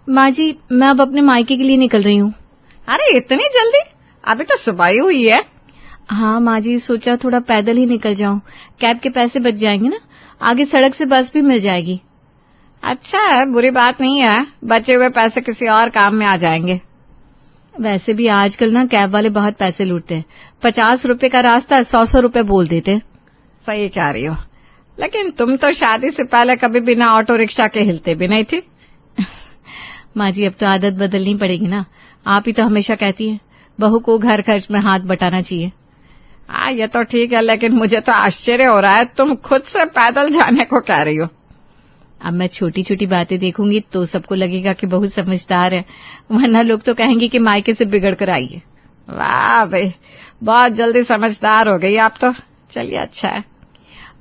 माँ जी, मैं अब अपने मायके के लिए निकल रही हूँ। अरे इतनी जल्दी? अभी तो सुबह ही हुई है। हाँ माँ जी, सोचा थोड़ा पैदल ही निकल जाऊं, कैब के पैसे बच जाएंगे ना, आगे सड़क से बस भी मिल जाएगी। अच्छा है, बुरी बात नहीं है, बचे हुए पैसे किसी और काम में आ जाएंगे। वैसे भी आजकल ना कैब वाले बहुत पैसे लूटते हैं, 50 रुपए का रास्ता 100 रुपए बोल देते हैं। सही कह रही हो, लेकिन तुम तो शादी से पहले कभी बिना ऑटो रिक्शा के हिलते भी नहीं थी। माँ जी, अब तो आदत बदलनी पड़ेगी ना, आप ही तो हमेशा कहती है बहू को घर खर्च में हाथ बटाना चाहिए। हाँ ये तो ठीक है, लेकिन मुझे तो आश्चर्य हो रहा है तुम खुद से पैदल जाने को कह रही हो। अब मैं छोटी छोटी बातें देखूंगी तो सबको लगेगा कि बहुत समझदार है, वरना लोग तो कहेंगे कि मायके से बिगड़ कर आई है। वाह भाई, बहुत जल्दी समझदार हो गई आप तो। चलिए अच्छा है।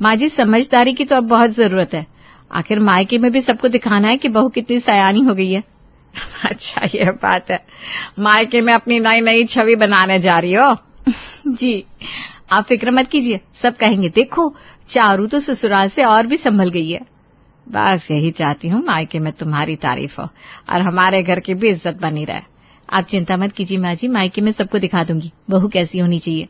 माँ जी, समझदारी की तो अब बहुत जरूरत है, आखिर मायके में भी सबको दिखाना है कि बहू कितनी सयानी हो गई है। अच्छा ये बात है, मायके में अपनी नई नई छवि बनाने जा रही हो। जी, आप फिक्र मत कीजिए, सब कहेंगे देखो चारू तो ससुराल से और भी संभल गई है। बस यही चाहती हूँ, मायके में तुम्हारी तारीफ हो और हमारे घर की भी इज्जत बनी रहे। आप चिंता मत कीजिए माँ जी, मायके में सबको दिखा दूंगी बहू कैसी होनी चाहिए।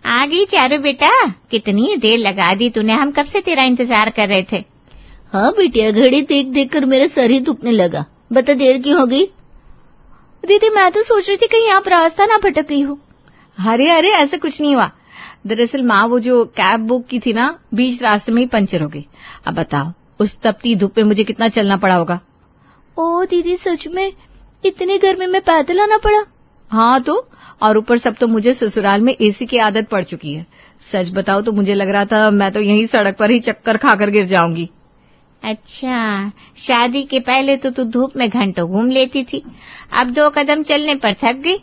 आ गई चारू बेटा, कितनी देर लगा दी तूने, हम कब से तेरा इंतजार कर रहे थे। हाँ बिटिया, घड़ी देख देख कर मेरा सर ही दुखने लगा। बता देर क्यों हो गई? दीदी मैं तो सोच रही थी कहीं आप रास्ता ना भटक गई हो। अरे अरे ऐसा कुछ नहीं हुआ, दरअसल माँ वो जो कैब बुक की थी ना, बीच रास्ते में ही पंचर हो गई। अब बताओ उस तपती धूप में मुझे कितना चलना पड़ा होगा। ओ दीदी, सच में इतनी गर्मी में पैदल आना पड़ा? हाँ तो, और ऊपर सब तो मुझे ससुराल में एसी की आदत पड़ चुकी है। सच बताओ तो मुझे लग रहा था मैं तो यहीं सड़क पर ही चक्कर खाकर गिर जाऊंगी। अच्छा, शादी के पहले तो तू धूप में घंटों घूम लेती थी, अब 2 कदम चलने पर थक गई।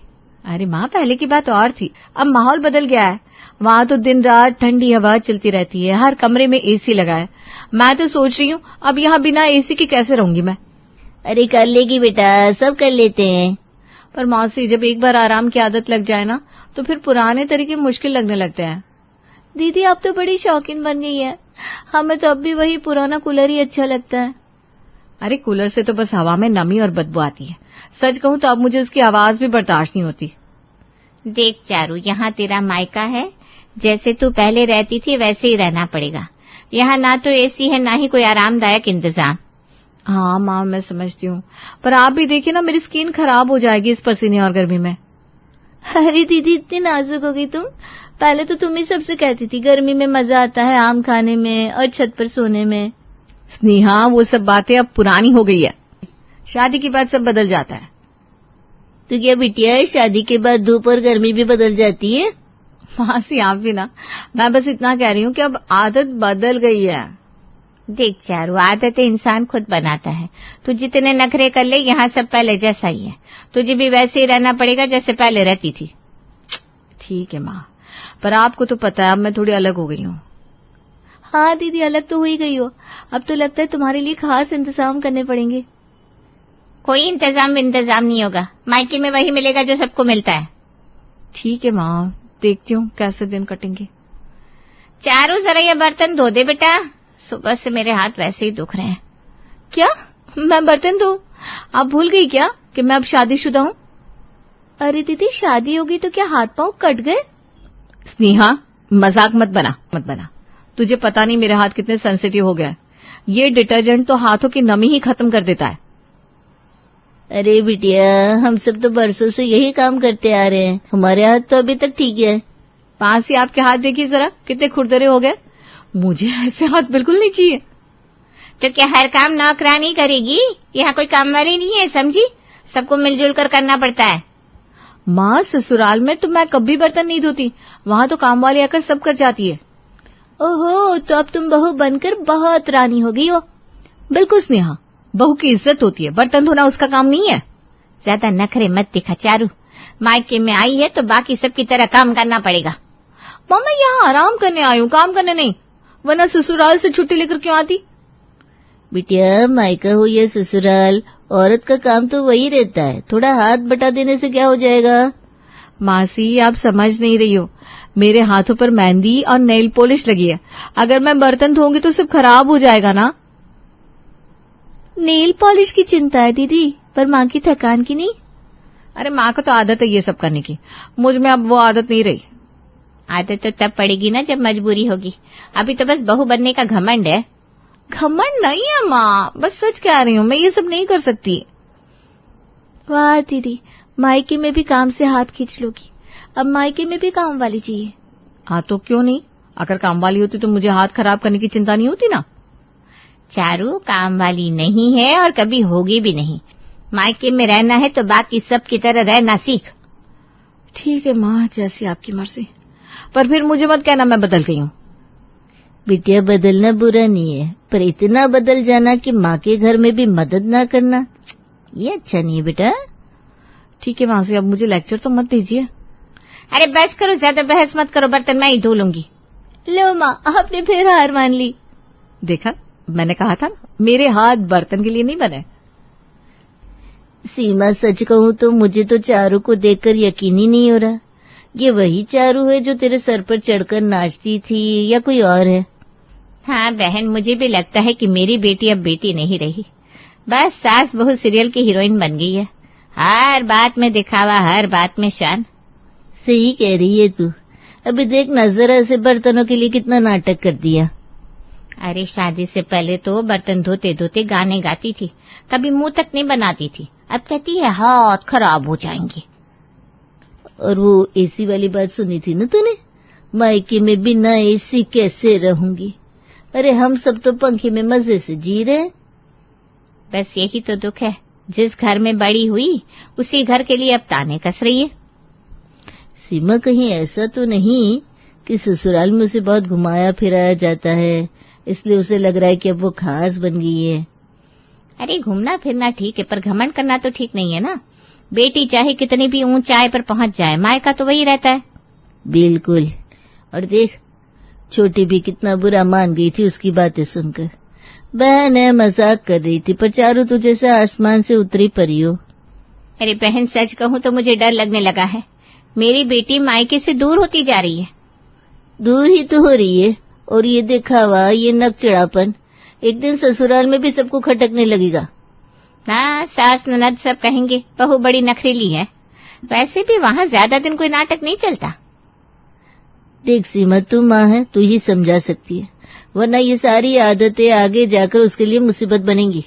अरे माँ, पहले की बात और थी, अब माहौल बदल गया है। वहाँ तो दिन रात ठंडी हवा चलती रहती है, हर कमरे में एसी लगा है। मैं तो सोच रही हूँ अब यहाँ बिना एसी के कैसे रहूंगी मैं। अरे कर लेगी बेटा, सब कर लेते हैं। पर मौसी, जब एक बार आराम की आदत लग जाए ना तो फिर पुराने तरीके मुश्किल लगने लगते हैं। दीदी आप तो बड़ी शौकीन बन गई है, हमें तो अब भी वही पुराना कूलर ही अच्छा लगता है। अरे कूलर से तो बस हवा में नमी और बदबू आती है, सच कहूँ तो अब मुझे उसकी आवाज भी बर्दाश्त नहीं होती। देख चारू, यहाँ तेरा मायका है, जैसे तू पहले रहती थी वैसे ही रहना पड़ेगा। यहाँ ना तो एसी है, ना ही कोई आरामदायक इंतजाम। हाँ माँ, मैं समझती हूँ, पर आप भी देखिए ना, मेरी स्किन खराब हो जाएगी इस पसीने और गर्मी में। अरे दीदी, इतनी नाजुक हो गई तुम। पहले तो तुम ही सबसे कहती थी गर्मी में मजा आता है आम खाने में और छत पर सोने में। स्नेहा, वो सब बातें अब पुरानी हो गई है, शादी के बाद सब बदल जाता है। तो क्या बिटिया, शादी के बाद धूप और गर्मी भी बदल जाती है? मासी आप भी ना, मैं बस इतना कह रही हूँ कि अब आदत बदल गई है। देख चारू, आदतें इंसान खुद बनाता है, तू जितने नखरे कर ले यहाँ सब पहले जैसा ही है, तुझे भी वैसे ही रहना पड़ेगा जैसे पहले रहती थी। ठीक है माँ, पर आपको तो पता है अब मैं थोड़ी अलग हो गई हूँ। हाँ दीदी, अलग तो हो ही गई हो, अब तो लगता है तुम्हारे लिए खास इंतजाम करने पड़ेंगे। कोई इंतजाम नहीं होगा, मायके में वही मिलेगा जो सबको मिलता है। ठीक है माँ, देखती हूँ कैसे दिन कटेंगे। चारू जरा ये बर्तन धो दे बेटा, सुबह से मेरे हाथ वैसे ही दुख रहे हैं। क्या मैं बर्तन धो? आप भूल गई क्या कि मैं अब शादीशुदा हूँ? अरे दीदी, शादी होगी तो क्या हाथ पांव कट गए? स्नेहा, मजाक मत बना। तुझे पता नहीं मेरे हाथ कितने सेंसिटिव हो गए। ये डिटर्जेंट तो हाथों की नमी ही खत्म कर देता है। अरे बिटिया, हम सब तो बरसों से यही काम करते आ रहे हैं, हमारे हाथ तो अभी तक ठीक है। पास ही आपके हाथ देखिए जरा, कितने खुरदरे हो गए। मुझे ऐसे हाथ बिल्कुल नहीं चाहिए। तो क्या हर काम नौकरानी करेगी? यहाँ कोई काम वाली नहीं है, समझी? सबको मिलजुल कर करना पड़ता है। माँ, ससुराल में तो मैं कभी बर्तन नहीं धोती, वहाँ तो काम वाली आकर सब कर जाती है। ओहो, तो अब तुम बहू बनकर बहुत रानी हो गई हो। बिल्कुल स्नेहा, बहू की इज्जत होती है, बर्तन धोना उसका काम नहीं है। ज्यादा नखरे मत दिखा चारू, मायके में आई है तो बाकी सबकी तरह काम करना पड़ेगा। मामा, यहाँ आराम करने आई हूँ, काम करने नहीं, वरना ससुराल से छुट्टी लेकर क्यों आती? बिटिया, मायका हो या ससुराल, औरत का काम तो वही रहता है, थोड़ा हाथ बटा देने से क्या हो जाएगा? मासी, आप समझ नहीं रही हो, मेरे हाथों पर मेहंदी और नेल पॉलिश लगी है, अगर मैं बर्तन धोऊंगी तो सब खराब हो जाएगा ना। नेल पॉलिश की चिंता है दीदी, पर माँ की थकान की नहीं। अरे माँ को तो आदत है ये सब करने की, मुझ में अब वो आदत नहीं रही। आदत तो तब पड़ेगी ना जब मजबूरी होगी, अभी तो बस बहू बनने का घमंड है। घमंड नहीं है माँ, बस सच कह रही हूँ, मैं ये सब नहीं कर सकती। वाह दीदी, मायके में भी काम से हाथ खींच लोगी, अब मायके में भी काम वाली चाहिए। हाँ तो क्यों नहीं, अगर काम वाली होती तो मुझे हाथ खराब करने की चिंता नहीं होती ना। चारू काम वाली नहीं है और कभी होगी भी नहीं। मायके में रहना है तो बाकी सब की तरह रहना सीख। ठीक है माँ, जैसी आपकी मर्जी, पर फिर मुझे मत कहना मैं बदल गई हूँ। बिटिया बदलना बुरा नहीं है, पर इतना बदल जाना कि माँ के घर में भी मदद ना करना, ये अच्छा नहीं है बेटा। ठीक है वहां से, अब मुझे लेक्चर तो मत दीजिए। अरे बस करो, ज्यादा बहस मत करो, बर्तन मैं ही धो लूंगी। लो माँ, आपने फिर हार मान ली। देखा, मैंने कहा था मेरे हाथ बर्तन के लिए नहीं बने। सीमा सच कहूँ तो मुझे तो चारू को देखकर यकीन ही नहीं हो रहा, ये वही चारू है जो तेरे सर पर चढ़कर नाचती थी या कोई और है। हाँ बहन, मुझे भी लगता है कि मेरी बेटी अब बेटी नहीं रही, बस सास बहू सीरियल की हीरोइन बन गई है। हर बात में दिखावा, हर बात में शान। सही कह रही है तू, अभी देख ना जरा से बर्तनों के लिए कितना नाटक कर दिया। अरे शादी से पहले तो बर्तन धोते धोते गाने गाती थी, कभी मुंह तक नहीं बनाती थी, अब कहती है हाथ खराब हो जाएंगे। और वो एसी वाली बात सुनी थी ना तूने, मायके में बिना एसी कैसे रहूंगी। अरे हम सब तो पंखे में मजे से जी रहे। बस यही तो दुख है, जिस घर में बड़ी हुई उसी घर के लिए अब ताने कस रही है। सीमा कहीं ऐसा तो नहीं कि ससुराल में उसे बहुत घुमाया फिराया जाता है, इसलिए उसे लग रहा है कि अब वो खास बन गई है। अरे घूमना फिरना ठीक है, पर घमंड करना तो ठीक नहीं है ना। बेटी चाहे कितनी भी ऊंचाई पर पहुंच जाए, मायका तो वही रहता है। बिल्कुल, और देख छोटी भी कितना बुरा मान गई थी उसकी बातें सुनकर। बहन है मजाक कर रही थी, पर चारू तुझे से आसमान से उतरी परी हो। अरे बहन सच कहूं तो मुझे डर लगने लगा है, मेरी बेटी मायके से दूर होती जा रही है। दूर ही तो हो रही है, और ये दिखावा, ये नक चिड़ापन एक दिन ससुराल में भी सबको खटकने लगेगा। ना सास ननद सब कहेंगे बहू बड़ी नखरीली है, वैसे भी वहां ज्यादा दिन कोई नाटक नहीं चलता। देख सीमा, तू माँ है, तू ही समझा सकती है, वरना ये सारी आदतें आगे जाकर उसके लिए मुसीबत बनेंगी।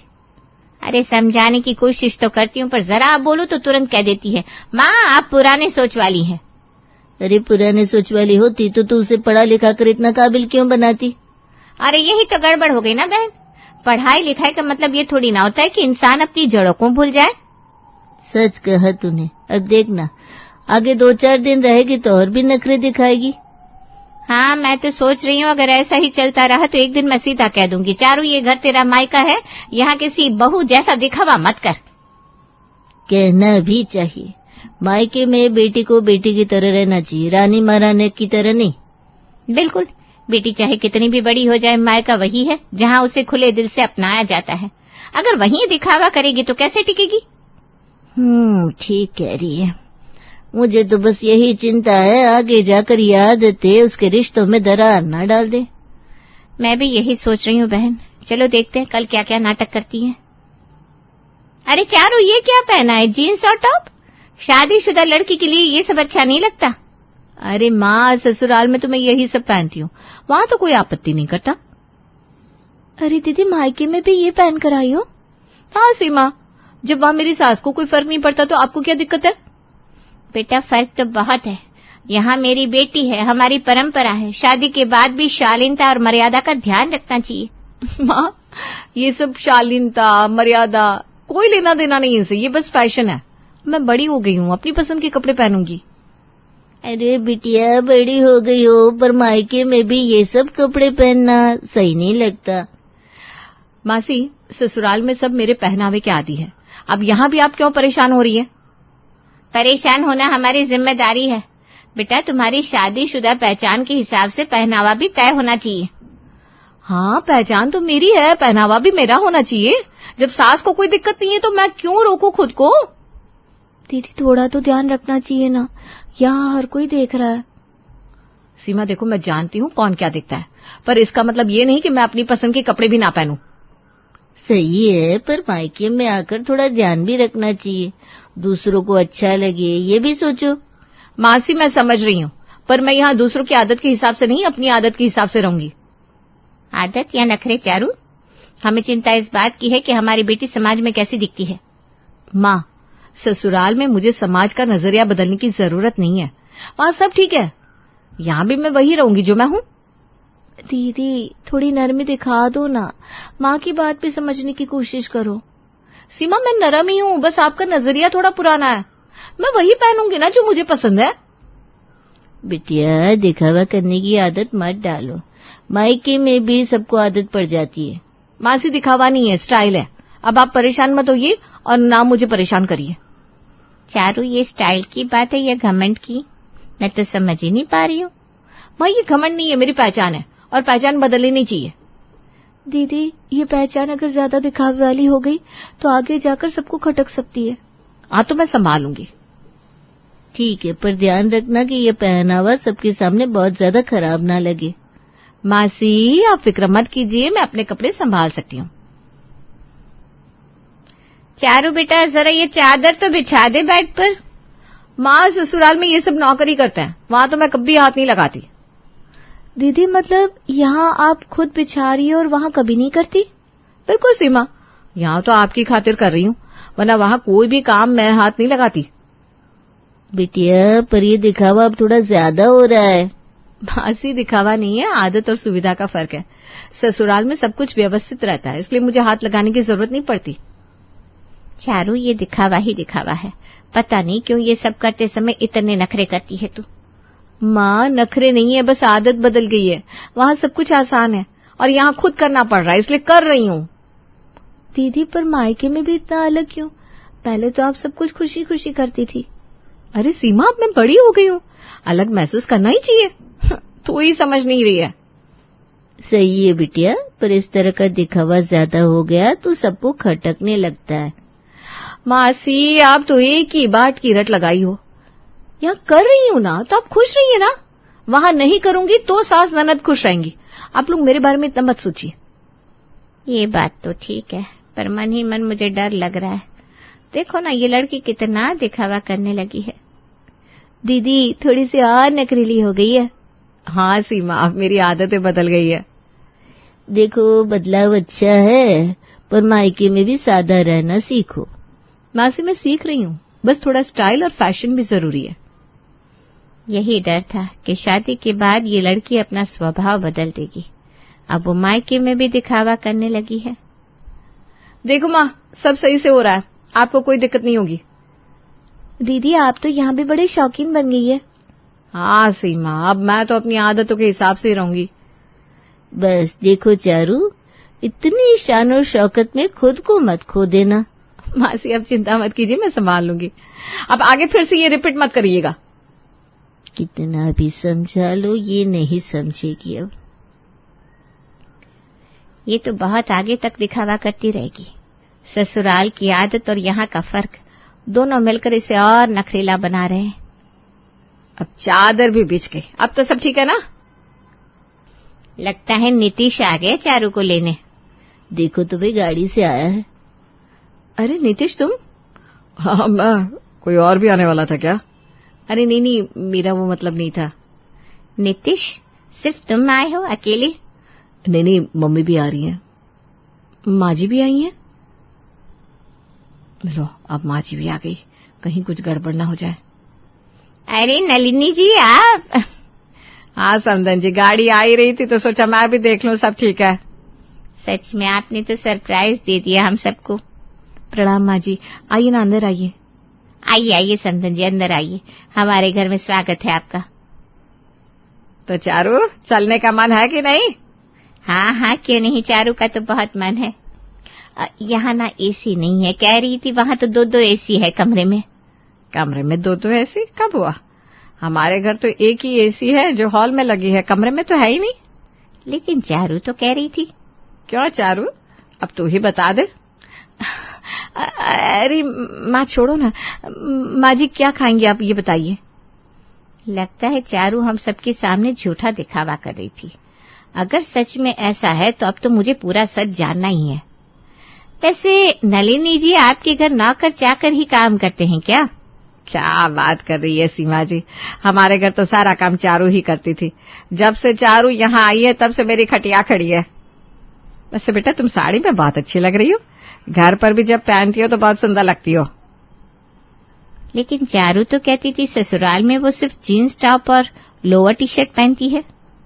अरे समझाने की कोशिश तो करती हूँ, पर जरा आप बोलो तो तुरंत कह देती है माँ आप पुराने सोच वाली हैं। अरे पुराने सोच वाली होती तो तू उसे पढ़ा लिखा कर इतना काबिल क्यों बनाती। अरे यही तो गड़बड़ हो गई ना बहन, पढ़ाई लिखाई का मतलब ये थोड़ी ना होता है कि इंसान अपनी जड़ों को भूल जाए। सच कहा तूने, अब देखना आगे 2-4 दिन रहेगी तो और भी नखरे दिखाएगी। हाँ मैं तो सोच रही हूँ अगर ऐसा ही चलता रहा तो एक दिन मैं सीधा कह दूंगी, चारू ये घर तेरा मायका है, यहाँ किसी बहू जैसा दिखावा मत कर। कहना भी चाहिए, मायके में बेटी को बेटी की तरह रहना चाहिए, रानी महारानी की तरह नहीं। बिल्कुल, बेटी चाहे कितनी भी बड़ी हो जाए, मायका वही है जहाँ उसे खुले दिल से अपनाया जाता है। अगर वहीं दिखावा करेगी तो कैसे टिकेगी। ठीक कह रही है, मुझे तो बस यही चिंता है आगे जाकर ये आदतें उसके रिश्तों में दरार ना डाल दे। मैं भी यही सोच रही हूँ बहन, चलो देखते हैं कल क्या क्या नाटक करती है। अरे चारू ये क्या पहना है, जीन्स और टॉप? शादीशुदा लड़की के लिए ये सब अच्छा नहीं लगता। अरे माँ ससुराल में तो मैं यही सब पहनती हूँ, वहां तो कोई आपत्ति नहीं करता। अरे दीदी मायके में भी ये पहन कर आई हो? हाँ सीमा, जब वहां मेरी सास को कोई फर्क नहीं पड़ता तो आपको क्या दिक्कत है। बेटा फर्क तो बहुत है, यहाँ मेरी बेटी है, हमारी परंपरा है, शादी के बाद भी शालीनता और मर्यादा का ध्यान रखना चाहिए। माँ ये सब शालीनता मर्यादा कोई लेना देना नहीं इनसे, ये बस फैशन है। मैं बड़ी हो गई हूँ, अपनी पसंद के कपड़े पहनूंगी। अरे बिटिया बड़ी हो गई हो, पर मायके में भी ये सब कपड़े पहनना सही नहीं लगता। मासी ससुराल में सब मेरे पहनावे के आदी है, अब यहाँ भी आप क्यों परेशान हो रही है। परेशान होना हमारी जिम्मेदारी है बेटा, तुम्हारी शादीशुदा पहचान के हिसाब से पहनावा भी तय होना चाहिए। हाँ पहचान तो मेरी है, पहनावा भी मेरा होना चाहिए। जब सास को कोई दिक्कत नहीं है तो मैं क्यों रोकूं खुद को। दीदी थोड़ा तो ध्यान रखना चाहिए ना, यहाँ हर कोई देख रहा है। सीमा देखो, मैं जानती हूँ कौन क्या दिखता है, पर इसका मतलब ये नहीं कि मैं अपनी पसंद के कपड़े भी ना पहनूं। सही है, पर मायके में आकर थोड़ा ध्यान भी रखना चाहिए, दूसरों को अच्छा लगे ये भी सोचो। मासी मैं समझ रही हूँ, पर मैं यहाँ दूसरों की आदत के हिसाब से नहीं, अपनी आदत के हिसाब से रहूंगी। आदत या नखरे चारू? हमें चिंता इस बात की है कि हमारी बेटी समाज में कैसी दिखती है। माँ, ससुराल में मुझे समाज का नजरिया बदलने की जरूरत नहीं है, वहाँ सब ठीक है। यहाँ भी मैं वही रहूंगी जो मैं हूँ। दीदी थोड़ी नरमी दिखा दो ना, माँ की बात भी समझने की कोशिश करो। सीमा मैं नरम ही हूँ, बस आपका नजरिया थोड़ा पुराना है। मैं वही पहनूंगी ना जो मुझे पसंद है। बिटिया दिखावा करने की आदत मत डालो, मायके में भी सबको आदत पड़ जाती है। मासी दिखावा नहीं है, स्टाइल है। अब आप परेशान मत होइए और ना मुझे परेशान करिए। चारू ये स्टाइल की बात है या घमंड की? मैं तो समझ ही नहीं पा रही हूँ। माँ ये घमंड नहीं है, मेरी पहचान है और पहचान बदलनी नहीं चाहिए। दीदी ये पहचान अगर ज्यादा दिखावे वाली हो गई तो आगे जाकर सबको खटक सकती है। हाँ तो मैं संभालूंगी। ठीक है, पर ध्यान रखना कि ये पहनावा सबके सामने बहुत ज्यादा खराब ना लगे। मासी आप फिक्र मत कीजिए, मैं अपने कपड़े संभाल सकती हूँ। चारू बेटा जरा ये चादर तो बिछा दे बेड पर। माँ ससुराल में ये सब नौकरी करते हैं, वहां तो मैं कभी हाथ नहीं लगाती। दीदी मतलब यहाँ आप खुद बिछा रही हो और वहाँ कभी नहीं करती? बिल्कुल सीमा, यहाँ तो आपकी खातिर कर रही हूँ, वरना वहां कोई भी काम मैं हाथ नहीं लगाती। बिटिया पर ये दिखावा अब थोड़ा ज्यादा हो रहा है। मासी दिखावा नहीं है, आदत और सुविधा का फर्क है। ससुराल में सब कुछ व्यवस्थित रहता है, इसलिए मुझे हाथ लगाने की जरूरत नहीं पड़ती। चारू ये दिखावा ही दिखावा है, पता नहीं क्यों ये सब करते समय इतने नखरे करती है तू। माँ नखरे नहीं है, बस आदत बदल गई है। वहां सब कुछ आसान है और यहाँ खुद करना पड़ रहा है, इसलिए कर रही हूँ। दीदी पर मायके में भी इतना अलग क्यों? पहले तो आप सब कुछ खुशी खुशी करती थी। अरे सीमा अब मैं बड़ी हो गई हूँ, अलग महसूस करना ही चाहिए। तू ही समझ नहीं रही है। सही है बिटिया, पर इस तरह का दिखावा ज्यादा हो गया तो सबको खटकने लगता है। मासी आप तो एक ही बाट की रट लगाई हो। यहाँ कर रही हूँ ना तो आप खुश रहिए ना, वहां नहीं करूंगी तो सास ननद खुश रहेंगी। आप लोग मेरे बारे में इतना मत सोचिए। ये बात तो ठीक है, पर मन ही मन मुझे डर लग रहा है। देखो ना ये लड़की कितना दिखावा करने लगी है। दीदी थोड़ी सी और नखरीली हो गई है। हाँ सीमा, अब मेरी आदतें बदल गई है। देखो बदलाव अच्छा है, पर मायके में भी सादा रहना सीखो। मासी मैं सीख रही हूँ, बस थोड़ा स्टाइल और फैशन भी जरूरी है। यही डर था कि शादी के बाद ये लड़की अपना स्वभाव बदल देगी। अब वो मायके में भी दिखावा करने लगी है। देखो माँ सब सही से हो रहा है, आपको कोई दिक्कत नहीं होगी। दीदी आप तो यहाँ भी बड़े शौकीन बन गई है। हाँ सीमा, अब मैं तो अपनी आदतों के हिसाब से ही रहूंगी। बस देखो चारू, इतनी शान और शौकत में खुद को मत खो देना। मासी अब चिंता मत कीजिए, मैं संभाल लूंगी। अब आगे फिर से ये रिपीट मत करिएगा। कितना भी समझा लो ये नहीं समझेगी अब। ये तो बहुत आगे तक दिखावा करती रहेगी। ससुराल की आदत और यहाँ का फर्क दोनों मिलकर इसे और नखरीला बना रहे हैं। अब चादर भी बिछ गई, अब तो सब ठीक है ना? लगता है नीतीश आ गए चारू को लेने। देखो तुम्हें गाड़ी से आया है। अरे नीतीश तुम? हाँ मैं, कोई और भी आने वाला था क्या? अरे नहीं, मेरा वो मतलब नहीं था। नीतीश सिर्फ तुम आए हो अकेले? नहीं, मम्मी भी आ रही हैं, माँ जी भी आई हैं। लो अब माँ जी भी आ गई, कहीं कुछ गड़बड़ ना हो जाए। अरे नलिनी जी आप? हाँ समदन जी, गाड़ी आ ही रही थी तो सोचा मैं भी देख लूं सब ठीक है। सच में आपने तो सरप्राइज दे दिया हम सबको। प्रणाम माँ जी, आइए ना अंदर आइए। आइए समदन जी अंदर आइए, हमारे घर में स्वागत है आपका। तो चारू चलने का मन है कि नहीं? हाँ क्यों नहीं, चारू का तो बहुत मन है। यहाँ ना एसी नहीं है, कह रही थी वहां तो 2 एसी है कमरे में। कमरे में 2 एसी कब हुआ? हमारे घर तो एक ही एसी है जो हॉल में लगी है, कमरे में तो है ही नहीं। लेकिन चारू तो कह रही थी। क्यों चारू, अब तू ही बता दे। अरे माँ छोड़ो ना, माँ जी क्या खाएंगे आप ये बताइए। लगता है चारू हम सबके सामने झूठा दिखावा कर रही थी। अगर सच में ऐसा है तो अब तो मुझे पूरा सच जानना ही है। वैसे नलिनी जी आपके घर नौकर चाकर ही काम करते हैं क्या? क्या बात कर रही है सीमा जी, हमारे घर तो सारा काम चारू ही करती थी। जब से चारू यहाँ आई है तब से मेरी खटिया खड़ी है। वैसे बेटा तुम साड़ी में बहुत अच्छी लग रही हो, घर पर भी जब पहनती हो तो बहुत सुंदर लगती हो। लेकिन चारू तो कहती थी ससुराल में वो सिर्फ जीन्स टॉप और लोअर टी शर्ट पहनती है।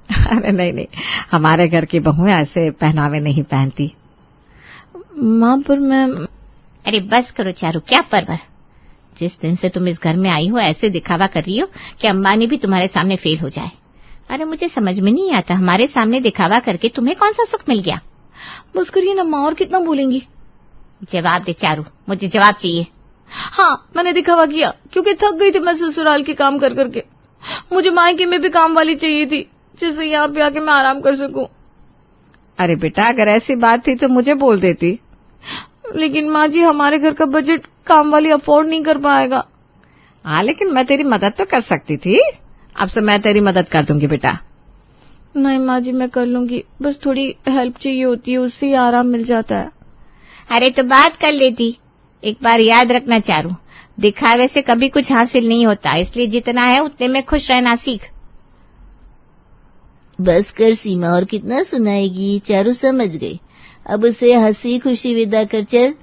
अरे नहीं, हमारे घर की बहुएं ऐसे पहनावे नहीं पहनती। माँ पर मैं... अरे बस करो चारू, क्या परवर। जिस दिन से तुम इस घर में आई हो ऐसे दिखावा कर रही हो कि अंबानी भी तुम्हारे सामने फेल हो जाए। अरे मुझे समझ में नहीं आता, हमारे सामने दिखावा करके तुम्हें कौन सा सुख मिल गया? बस करिए ना माँ, और कितना बोलेंगी? जवाब दे चारू, मुझे जवाब चाहिए। हाँ, मैंने दिखावा किया क्योंकि थक गई थी मैं ससुराल के काम कर करके। मुझे मायके में भी काम वाली चाहिए थी जिससे यहाँ पे आके मैं आराम कर सकूं। अरे बेटा अगर ऐसी बात थी तो मुझे बोल देती। लेकिन माँ जी हमारे घर का बजट काम वाली अफोर्ड नहीं कर पाएगा। हाँ लेकिन मैं तेरी मदद तो कर सकती थी, अब से मैं तेरी मदद कर दूंगी बेटा। नहीं माँ जी मैं कर लूंगी, बस थोड़ी हेल्प चाहिए होती है, उससे ही आराम मिल जाता है। अरे तो बात कर लेती। एक बार याद रखना चारू, दिखावे से कभी कुछ हासिल नहीं होता, इसलिए जितना है उतने में खुश रहना सीख। बस कर सीमा, और कितना सुनाएगी? चारू समझ गई, अब उसे हंसी खुशी विदा कर चल।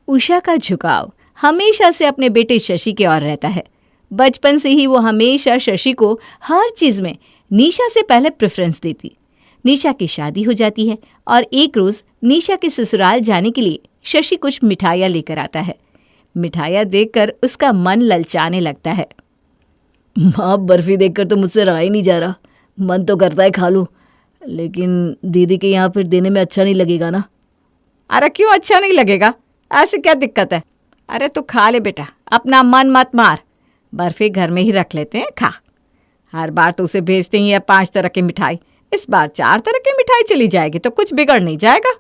उषा का झुकाव हमेशा से अपने बेटे शशि की ओर रहता है। बचपन से ही वो हमेशा शशि को हर चीज में निशा से पहले प्रेफरेंस देती। निशा की शादी हो जाती है और एक रोज निशा के ससुराल जाने के लिए शशि कुछ मिठाइयाँ लेकर आता है। मिठाइयाँ देखकर उसका मन ललचाने लगता है। माँ बर्फी देखकर तो मुझसे रहा ही नहीं जा रहा, मन तो करता है खा लूं, लेकिन दीदी के यहाँ फिर देने में अच्छा नहीं लगेगा ना। अरे क्यों अच्छा नहीं लगेगा, ऐसे क्या दिक्कत है? अरे तू खा ले बेटा, अपना मन मत मार, बर्फी घर में ही रख लेते हैं, खा। हर बार तो उसे भेजते ही है 5 तरह की मिठाई, इस बार 4 तरह की मिठाई चली जाएगी तो कुछ बिगड़ नहीं जाएगा।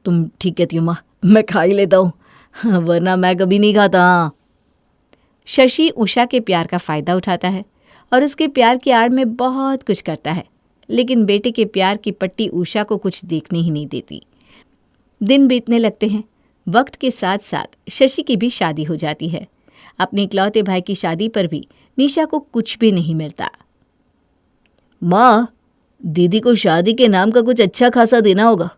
तुम ठीक कहती हो माँ, मैं खा ही लेता हूँ, वरना मैं कभी नहीं खाता। शशि उषा के प्यार का फायदा उठाता है और उसके प्यार की आड़ में बहुत कुछ करता है, लेकिन बेटे के प्यार की पट्टी उषा को कुछ देखने ही नहीं देती। दिन बीतने लगते हैं। वक्त के साथ साथ शशि की भी शादी हो जाती है। अपने इकलौते भाई की शादी पर भी निशा को कुछ भी नहीं मिलता। माँ, दीदी को शादी के नाम का कुछ अच्छा खासा देना होगा।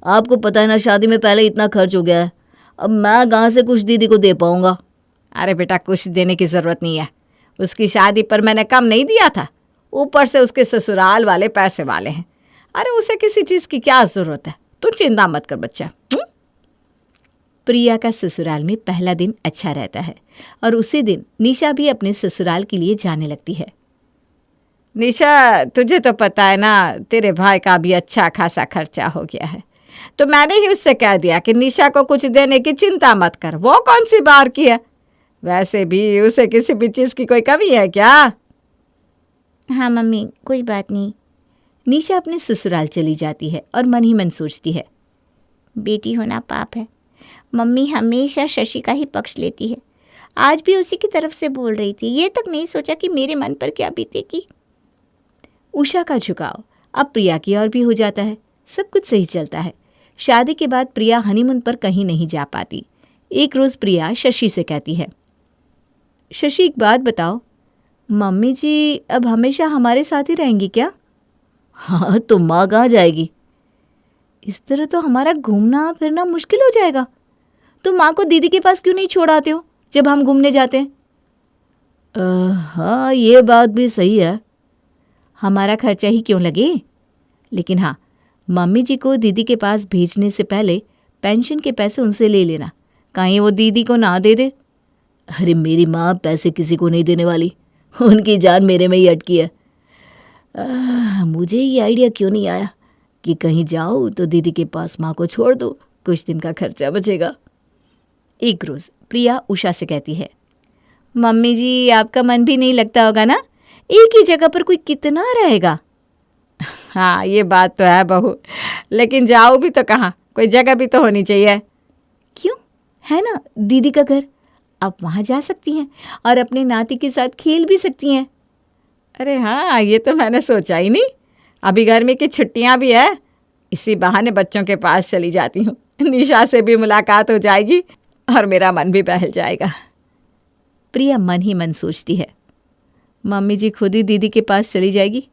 आपको पता है ना, शादी में पहले इतना खर्च हो गया है, अब मैं कहाँ से कुछ दीदी को दे पाऊंगा। अरे बेटा कुछ देने की जरूरत नहीं है, उसकी शादी पर मैंने कम नहीं दिया था, ऊपर से उसके ससुराल वाले पैसे वाले हैं। अरे उसे किसी चीज की क्या जरूरत है, तू चिंता मत कर बच्चा। प्रिया का ससुराल में पहला दिन अच्छा रहता है और उसी दिन निशा भी अपने ससुराल के लिए जाने लगती है। निशा तुझे तो पता है ना, तेरे भाई का भी अच्छा खासा खर्चा हो गया है, तो मैंने ही उससे कह दिया कि निशा को कुछ देने की चिंता मत कर, वो कौन सी बार की है, वैसे भी उसे किसी भी चीज की कोई कमी है क्या? हाँ मम्मी कोई बात नहीं। निशा अपने ससुराल चली जाती है और मन ही मन सोचती है, बेटी होना पाप है। मम्मी हमेशा शशि का ही पक्ष लेती है, आज भी उसी की तरफ से बोल रही थी, ये तक नहीं सोचा कि मेरे मन पर क्या बीतेगी। उषा का झुकाव अब प्रिया की ओर भी हो जाता है। सब कुछ सही चलता है। शादी के बाद प्रिया हनीमून पर कहीं नहीं जा पाती। एक रोज प्रिया शशि से कहती है, शशि एक बात बताओ, मम्मी जी अब हमेशा हमारे साथ ही रहेंगी क्या? हाँ, तो माँ कहाँ जाएगी? इस तरह तो हमारा घूमना फिरना मुश्किल हो जाएगा। तुम माँ को दीदी के पास क्यों नहीं छोड़ आते हो जब हम घूमने जाते हैं? हाँ ये बात भी सही है। हमारा खर्चा ही क्यों लगे। लेकिन हाँ, मम्मी जी को दीदी के पास भेजने से पहले पेंशन के पैसे उनसे ले लेना, कहीं वो दीदी को ना दे दे। अरे मेरी माँ पैसे किसी को नहीं देने वाली, उनकी जान मेरे में ही अटकी है। मुझे ये आइडिया क्यों नहीं आया कि कहीं जाओ तो दीदी के पास माँ को छोड़ दो, कुछ दिन का खर्चा बचेगा। एक रोज प्रिया उषा से कहती है, मम्मी जी आपका मन भी नहीं लगता होगा ना, एक ही जगह पर कोई कितना रहेगा। हाँ ये बात तो है बहू, लेकिन जाओ भी तो कहाँ, कोई जगह भी तो होनी चाहिए। क्यों, है ना दीदी का घर, आप वहाँ जा सकती हैं और अपने नाती के साथ खेल भी सकती हैं। अरे हाँ ये तो मैंने सोचा ही नहीं, अभी गर्मी की छुट्टियाँ भी है, इसी बहाने बच्चों के पास चली जाती हूँ, निशा से भी मुलाकात हो जाएगी और मेरा मन भी बहल जाएगा। प्रिया मन ही मन सोचती है, मम्मी जी खुद ही दीदी के पास चली जाएगी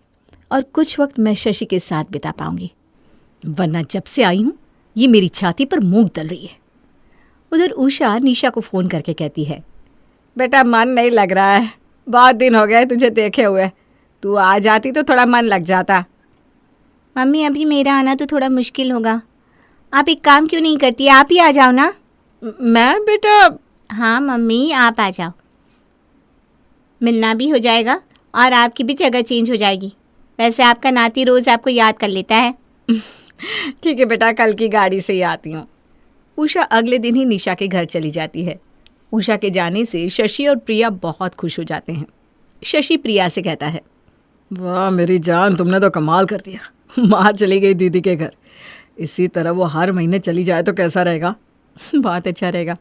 और कुछ वक्त मैं शशि के साथ बिता पाऊंगी, वरना जब से आई हूं ये मेरी छाती पर मूंग दल रही है। उधर उषा निशा को फोन करके कहती है, बेटा मन नहीं लग रहा है, बहुत दिन हो गए तुझे देखे हुए, तू आ जाती तो थोड़ा मन लग जाता। मम्मी अभी मेरा आना तो थोड़ा मुश्किल होगा, आप एक काम क्यों नहीं करती, आप ही आ जाओ ना। मैं बेटा? हाँ मम्मी आप आ जाओ, मिलना भी हो जाएगा और आपकी भी जगह चेंज हो जाएगी। वैसे आपका नाती रोज़ आपको याद कर लेता है। ठीक है बेटा, कल की गाड़ी से ही आती हूँ। उषा अगले दिन ही निशा के घर चली जाती है। उषा के जाने से शशि और प्रिया बहुत खुश हो जाते हैं। शशि प्रिया से कहता है, वाह मेरी जान, तुमने तो कमाल कर दिया, माँ चली गई दीदी के घर, इसी तरह वो हर महीने चली जाए तो कैसा रहेगा? बहुत अच्छा रहेगा,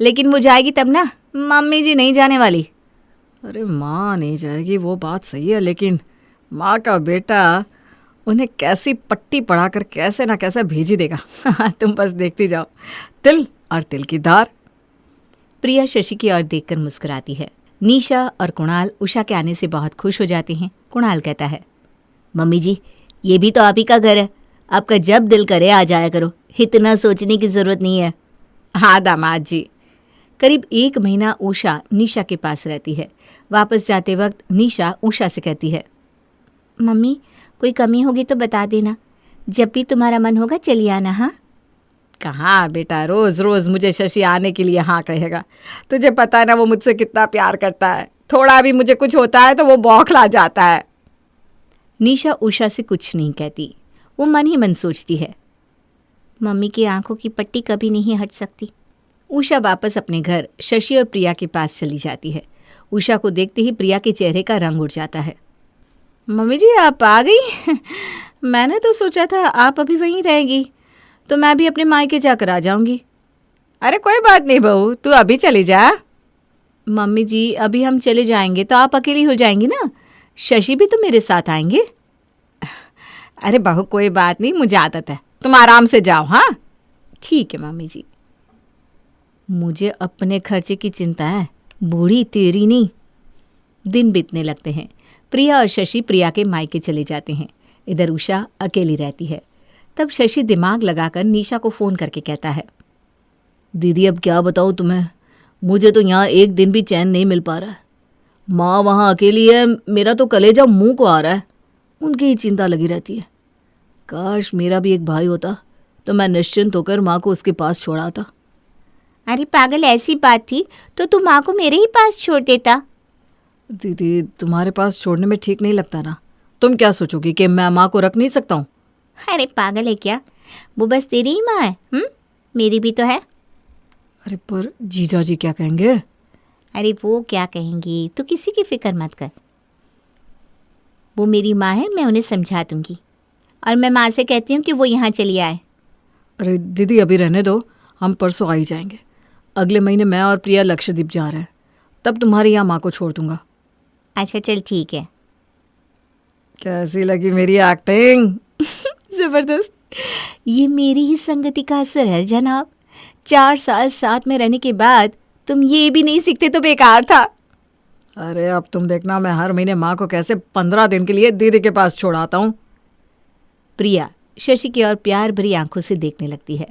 लेकिन वो जाएगी तब ना, मम्मी जी नहीं जाने वाली। अरे माँ नहीं जाएगी वो बात सही है, लेकिन माँ का बेटा उन्हें कैसी पट्टी पढ़ाकर कैसे ना कैसे भेज ही देगा। तुम बस देखती जाओ, तिल और तिल की धार। प्रिया शशि की ओर देखकर मुस्कुराती है। निशा और कुणाल उषा के आने से बहुत खुश हो जाते हैं। कुणाल कहता है, मम्मी जी ये भी तो आप ही का घर है, आपका जब दिल करे आ जाया करो, इतना सोचने की जरूरत नहीं है। हाँ दामाद जी। करीब 1 महीना उषा निशा के पास रहती है। वापस जाते वक्त निशा उषा से कहती है, मम्मी कोई कमी होगी तो बता देना, जब भी तुम्हारा मन होगा चलिए आना। हाँ कहाँ बेटा, रोज़ रोज़ मुझे शशि आने के लिए हाँ कहेगा। तुझे पता है ना वो मुझसे कितना प्यार करता है, थोड़ा भी मुझे कुछ होता है तो वो बौखला जाता है। निशा उषा से कुछ नहीं कहती, वो मन ही मन सोचती है, मम्मी की आंखों की पट्टी कभी नहीं हट सकती। उषा वापस अपने घर शशि और प्रिया के पास चली जाती है। उषा को देखते ही प्रिया के चेहरे का रंग उड़ जाता है। मम्मी जी आप आ गई? मैंने तो सोचा था आप अभी वहीं रहेगी, तो मैं भी अपने मायके जाकर आ जाऊंगी। अरे कोई बात नहीं बहू, तू अभी चली जा। मम्मी जी अभी हम चले जाएंगे तो आप अकेली हो जाएंगी ना, शशि भी तो मेरे साथ आएंगे। अरे बहू कोई बात नहीं, मुझे आदत है, तुम आराम से जाओ। हाँ ठीक है मम्मी जी। मुझे अपने खर्चे की चिंता है, बूढ़ी तेरी नहीं। दिन बीतने लगते हैं। प्रिया और शशि प्रिया के मायके चले जाते हैं। इधर उषा अकेली रहती है। तब शशि दिमाग लगाकर निशा को फ़ोन करके कहता है, दीदी अब क्या बताऊँ तुम्हें, मुझे तो यहाँ एक दिन भी चैन नहीं मिल पा रहा है। माँ वहाँ अकेली है, मेरा तो कलेजा मुंह को आ रहा है, उनकी ही चिंता लगी रहती है। काश मेरा भी एक भाई होता तो मैं निश्चिंत होकर माँ को उसके पास छोड़ाता। अरे पागल, ऐसी बात थी तो तू माँ को मेरे ही पास छोड़ देता। दीदी तुम्हारे पास छोड़ने में ठीक नहीं लगता ना, तुम क्या सोचोगी कि मैं माँ को रख नहीं सकता हूँ? अरे पागल है क्या, वो बस तेरी ही माँ है, मेरी भी तो है। अरे पर जीजा जी क्या कहेंगे? अरे वो क्या कहेंगी, तू किसी की फिक्र मत कर, वो मेरी माँ है, मैं उन्हें समझा दूंगी। और मैं माँ से कहती हूँ कि वो यहाँ चली आए। अरे दीदी अभी रहने दो, हम परसों आ ही जाएंगे। अगले महीने मैं और प्रिया लक्षद्वीप जा रहे हैं, तब तुम्हारी यहाँ माँ को छोड़ दूंगा। अच्छा चल ठीक है। कैसी लगी मेरी एक्टिंग? जबरदस्त। ये मेरी ही संगति का असर है जनाब। 4 साल साथ में रहने के बाद तुम ये भी नहीं सीखते तो बेकार था। अरे अब तुम देखना मैं हर महीने माँ को कैसे 15 दिन के लिए दीदी के पास छोड़ाता हूँ। प्रिया शशि की ओर प्यार भरी आंखों से देखने लगती है।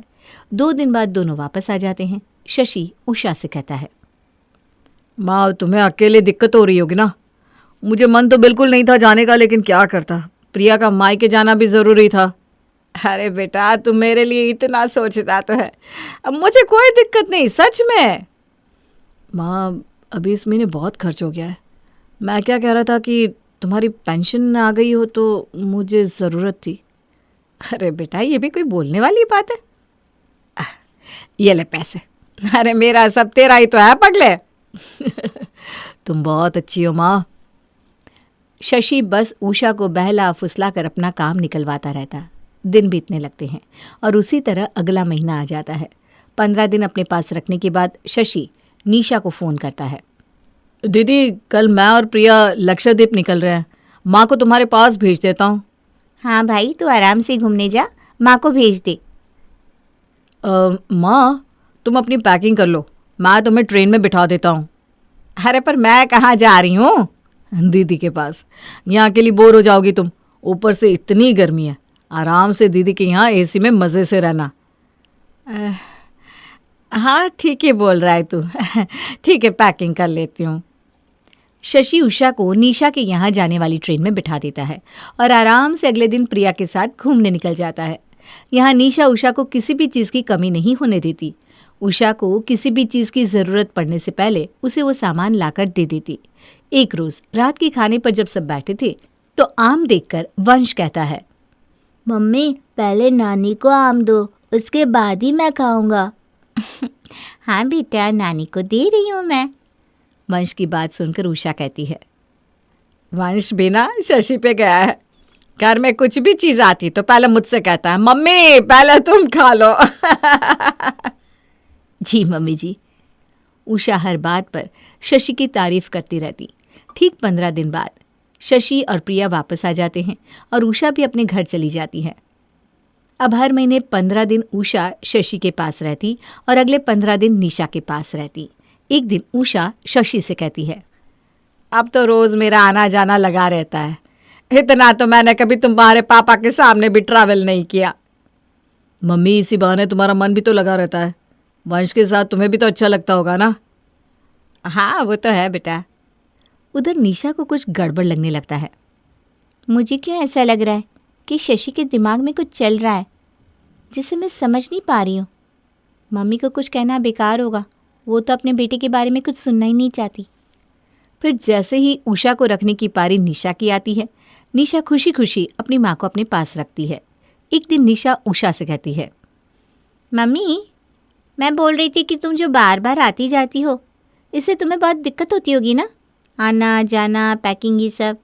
2 दिन बाद दोनों वापस आ जाते हैं। शशि उषा से कहता है, माँ तुम्हें अकेले दिक्कत हो रही होगी ना, मुझे मन तो बिल्कुल नहीं था जाने का, लेकिन क्या करता, प्रिया का मायके जाना भी ज़रूरी था। अरे बेटा तुम मेरे लिए इतना सोचता तो है, अब मुझे कोई दिक्कत नहीं सच में। माँ अभी इस महीने बहुत खर्च हो गया है, मैं क्या कह रहा था कि तुम्हारी पेंशन आ गई हो तो मुझे ज़रूरत थी। अरे बेटा ये भी कोई बोलने वाली बात है, ये ले पैसे। अरे मेरा सब तेरा ही तो है पगले। तुम बहुत अच्छी हो माँ। शशि बस उषा को बहला फुसला कर अपना काम निकलवाता रहता। दिन बीतने लगते हैं और उसी तरह अगला महीना आ जाता है। 15 दिन अपने पास रखने के बाद शशि निशा को फ़ोन करता है, दीदी कल मैं और प्रिया लक्षद्वीप निकल रहे हैं, माँ को तुम्हारे पास भेज देता हूँ। हाँ भाई तू आराम से घूमने जा, माँ को भेज दे। माँ तुम अपनी पैकिंग कर लो, मैं तुम्हें ट्रेन में बिठा देता हूँ। अरे पर मैं कहाँ जा रही हूँ? दीदी के पास। यहाँ के लिए बोर हो जाओगी तुम, ऊपर से इतनी गर्मी है। आराम से दीदी के यहाँ एसी में मज़े से रहना। हाँ ठीक ही बोल रहा है तू। ठीक है पैकिंग कर लेती हूँ। शशि उषा को निशा के यहाँ जाने वाली ट्रेन में बिठा देता है और आराम से अगले दिन प्रिया के साथ घूमने निकल जाता है। यहाँ निशा उषा को किसी भी चीज़ की कमी नहीं होने देती। उषा को किसी भी चीज़ की ज़रूरत पड़ने से पहले उसे वो सामान लाकर दे देती। एक रोज़ रात के खाने पर जब सब बैठे थे तो आम देखकर वंश कहता है, मम्मी पहले नानी को आम दो, उसके बाद ही मैं खाऊंगा। हाँ बेटा, नानी को दे रही हूँ मैं। वंश की बात सुनकर उषा कहती है, वंश बिना शशि पे गया है। घर में कुछ भी चीज़ आती तो पहले मुझसे कहता है, मम्मी पहले तुम खा लो। जी मम्मी जी। उषा हर बात पर शशि की तारीफ करती रहती। ठीक 15 दिन बाद शशि और प्रिया वापस आ जाते हैं और उषा भी अपने घर चली जाती है। अब हर महीने 15 दिन उषा शशि के पास रहती और अगले 15 दिन निशा के पास रहती। एक दिन उषा शशि से कहती है, अब तो रोज़ मेरा आना जाना लगा रहता है। इतना तो मैंने कभी तुम्हारे पापा के सामने भी ट्रैवल नहीं किया। मम्मी इसी बहाने तुम्हारा मन भी तो लगा रहता है। वंश के साथ तुम्हें भी तो अच्छा लगता होगा ना। हाँ वो तो है बेटा। उधर निशा को कुछ गड़बड़ लगने लगता है। मुझे क्यों ऐसा लग रहा है कि शशि के दिमाग में कुछ चल रहा है जिसे मैं समझ नहीं पा रही हूँ। मम्मी को कुछ कहना बेकार होगा, वो तो अपने बेटे के बारे में कुछ सुनना ही नहीं चाहती। फिर जैसे ही उषा को रखने की पारी निशा की आती है, निशा खुशी खुशी अपनी माँ को अपने पास रखती है। एक दिन निशा उषा से कहती है, मम्मी मैं बोल रही थी कि तुम जो बार बार आती जाती हो, इससे तुम्हें बहुत दिक्कत होती होगी ना, आना जाना पैकिंग ये सब।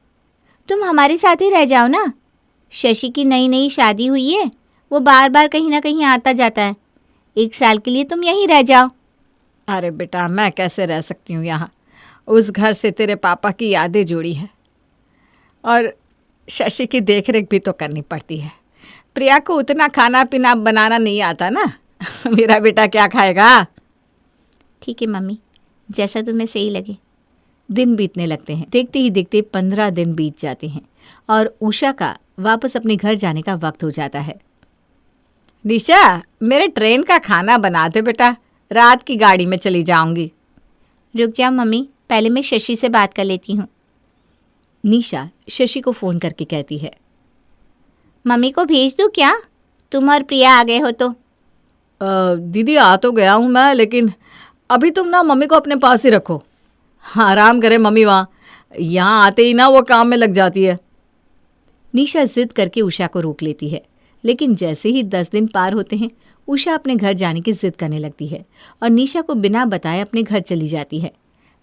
तुम हमारे साथ ही रह जाओ ना। शशि की नई नई शादी हुई है, वो बार बार कहीं ना कहीं आता जाता है। 1 साल के लिए तुम यहीं रह जाओ। अरे बेटा मैं कैसे रह सकती हूँ यहाँ, उस घर से तेरे पापा की यादें जुड़ी है और शशि की देखरेख भी तो करनी पड़ती है। प्रिया को उतना खाना पीना बनाना नहीं आता ना। मेरा बेटा क्या खाएगा। ठीक है मम्मी, जैसा तुम्हें सही लगे। दिन बीतने लगते हैं। देखते ही देखते 15 दिन बीत जाते हैं और उषा का वापस अपने घर जाने का वक्त हो जाता है। निशा मेरे ट्रेन का खाना बना दे बेटा, रात की गाड़ी में चली जाऊंगी। रुक जाओ मम्मी, पहले मैं शशि से बात कर लेती हूँ। निशा शशि को फ़ोन करके कहती है, मम्मी को भेज दूँ क्या? तुम और प्रिया आ गए हो तो। दीदी आ तो गया हूँ मैं, लेकिन अभी तुम ना मम्मी को अपने पास ही रखो। हाँ आराम करे मम्मी, वहाँ यहाँ आते ही ना वो काम में लग जाती है। निशा जिद करके उषा को रोक लेती है, लेकिन जैसे ही 10 दिन पार होते हैं उषा अपने घर जाने की जिद करने लगती है और निशा को बिना बताए अपने घर चली जाती है।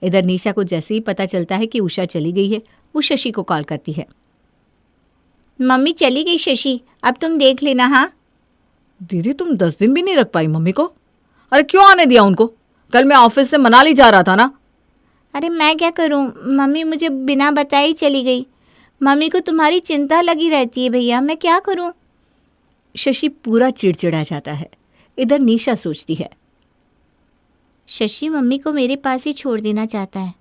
इधर निशा को जैसे ही पता चलता है कि उषा चली गई है, वो शशि को कॉल करती है। मम्मी चली गई शशि, अब तुम देख लेना। हाँ दीदी तुम 10 दिन भी नहीं रख पाई मम्मी को? अरे क्यों आने दिया उनको? कल मैं ऑफिस से मनाली जा रहा था ना। अरे मैं क्या करूं, मम्मी मुझे बिना बताए ही चली गई। मम्मी को तुम्हारी चिंता लगी रहती है भैया, मैं क्या करूं? शशि पूरा चिड़चिड़ा जाता है। इधर निशा सोचती है, शशि मम्मी को मेरे पास ही छोड़ देना चाहता है।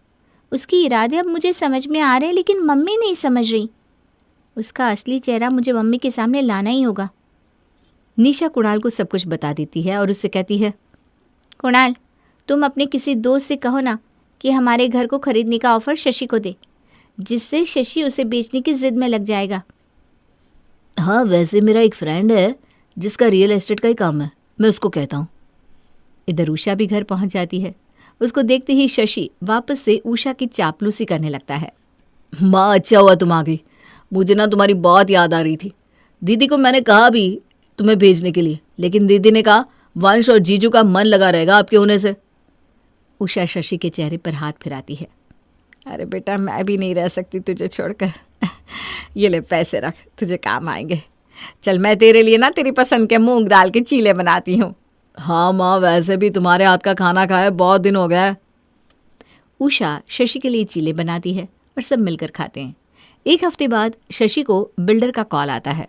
उसके इरादे अब मुझे समझ में आ रहे हैं, लेकिन मम्मी नहीं समझ रही। उसका असली चेहरा मुझे मम्मी के सामने लाना ही होगा। निशा कुणाल को सब कुछ बता देती है और उससे कहती है, कुणाल तुम अपने किसी दोस्त से कहो ना कि हमारे घर को खरीदने का ऑफर शशि को दे, जिससे शशि उसे बेचने की जिद में लग जाएगा। हाँ वैसे मेरा एक फ्रेंड है जिसका रियल एस्टेट का ही काम है, मैं उसको कहता हूँ। इधर उषा भी घर पहुंच जाती है। उसको देखते ही शशि वापस से उषा की चापलूसी करने लगता है। माँ अच्छा हुआ तुम आ गई, मुझे ना तुम्हारी बहुत याद आ रही थी। दीदी को मैंने कहा भी तुम्हें भेजने के लिए, लेकिन दीदी ने कहा वंश और जीजू का मन लगा रहेगा आपके होने से। उषा शशि के चेहरे पर हाथ फिराती है। अरे बेटा मैं भी नहीं रह सकती तुझे छोड़कर। ये ले पैसे रख, तुझे काम आएंगे। चल मैं तेरे लिए ना तेरी पसंद के मूंग दाल के चीले बनाती हूँ। हाँ माँ वैसे भी तुम्हारे हाथ का खाना खाए बहुत दिन हो गया है। उषा शशि के लिए चीले बनाती है और सब मिलकर खाते हैं। 1 हफ्ते बाद शशि को बिल्डर का कॉल आता है।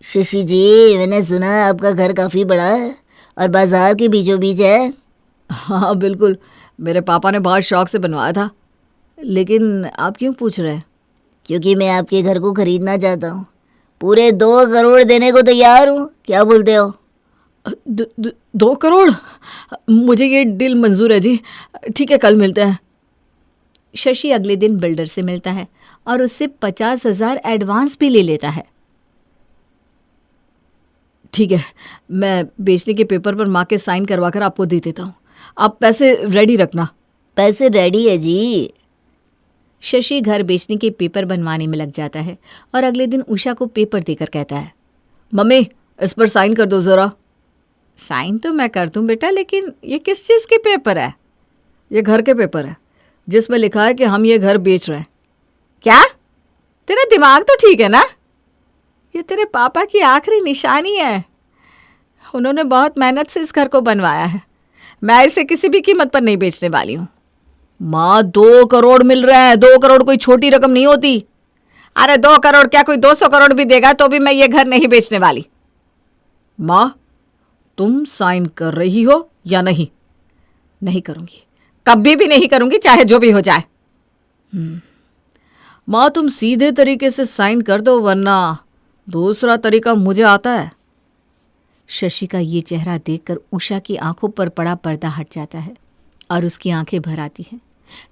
शशि जी, मैंने सुना आपका घर काफ़ी बड़ा है और बाजार के बीचों बीच है। हाँ बिल्कुल, मेरे पापा ने बहुत शौक से बनवाया था। लेकिन आप क्यों पूछ रहे हैं? क्योंकि मैं आपके घर को खरीदना चाहता हूँ। पूरे 2 करोड़ देने को तैयार हूँ। क्या बोलते हो? 2 करोड़? मुझे ये डील मंजूर है जी। ठीक है, कल मिलते हैं। शशि अगले दिन बिल्डर से मिलता है और उससे 50,000 एडवांस भी ले लेता है। ठीक है, मैं बेचने के पेपर पर माँ के साइन करवा कर आपको दे देता हूँ। आप पैसे रेडी रखना। पैसे रेडी है जी। शशि घर बेचने के पेपर बनवाने में लग जाता है और अगले दिन उषा को पेपर देकर कहता है, मम्मी इस पर साइन कर दो ज़रा। साइन तो मैं कर दूं बेटा, लेकिन ये किस चीज़ के पेपर है? ये घर के पेपर है जिसमें लिखा है कि हम ये घर बेच रहे हैं। क्या? तेरा दिमाग तो ठीक है ना? ये तेरे पापा की आखिरी निशानी है। उन्होंने बहुत मेहनत से इस घर को बनवाया है। मैं इसे किसी भी कीमत पर नहीं बेचने वाली हूँ। माँ 2 करोड़ मिल रहे हैं। 2 करोड़ कोई छोटी रकम नहीं होती। अरे 2 करोड़ क्या, कोई 200 करोड़ भी देगा तो भी मैं ये घर नहीं बेचने वाली। माँ तुम साइन कर रही हो या नहीं? नहीं करूँगी, कभी भी नहीं करूँगी, चाहे जो भी हो जाए। माँ तुम सीधे तरीके से साइन कर दो, वरना दूसरा तरीका मुझे आता है। शशि का ये चेहरा देखकर उषा की आंखों पर पड़ा पर्दा हट जाता है और उसकी आंखें भर आती हैं।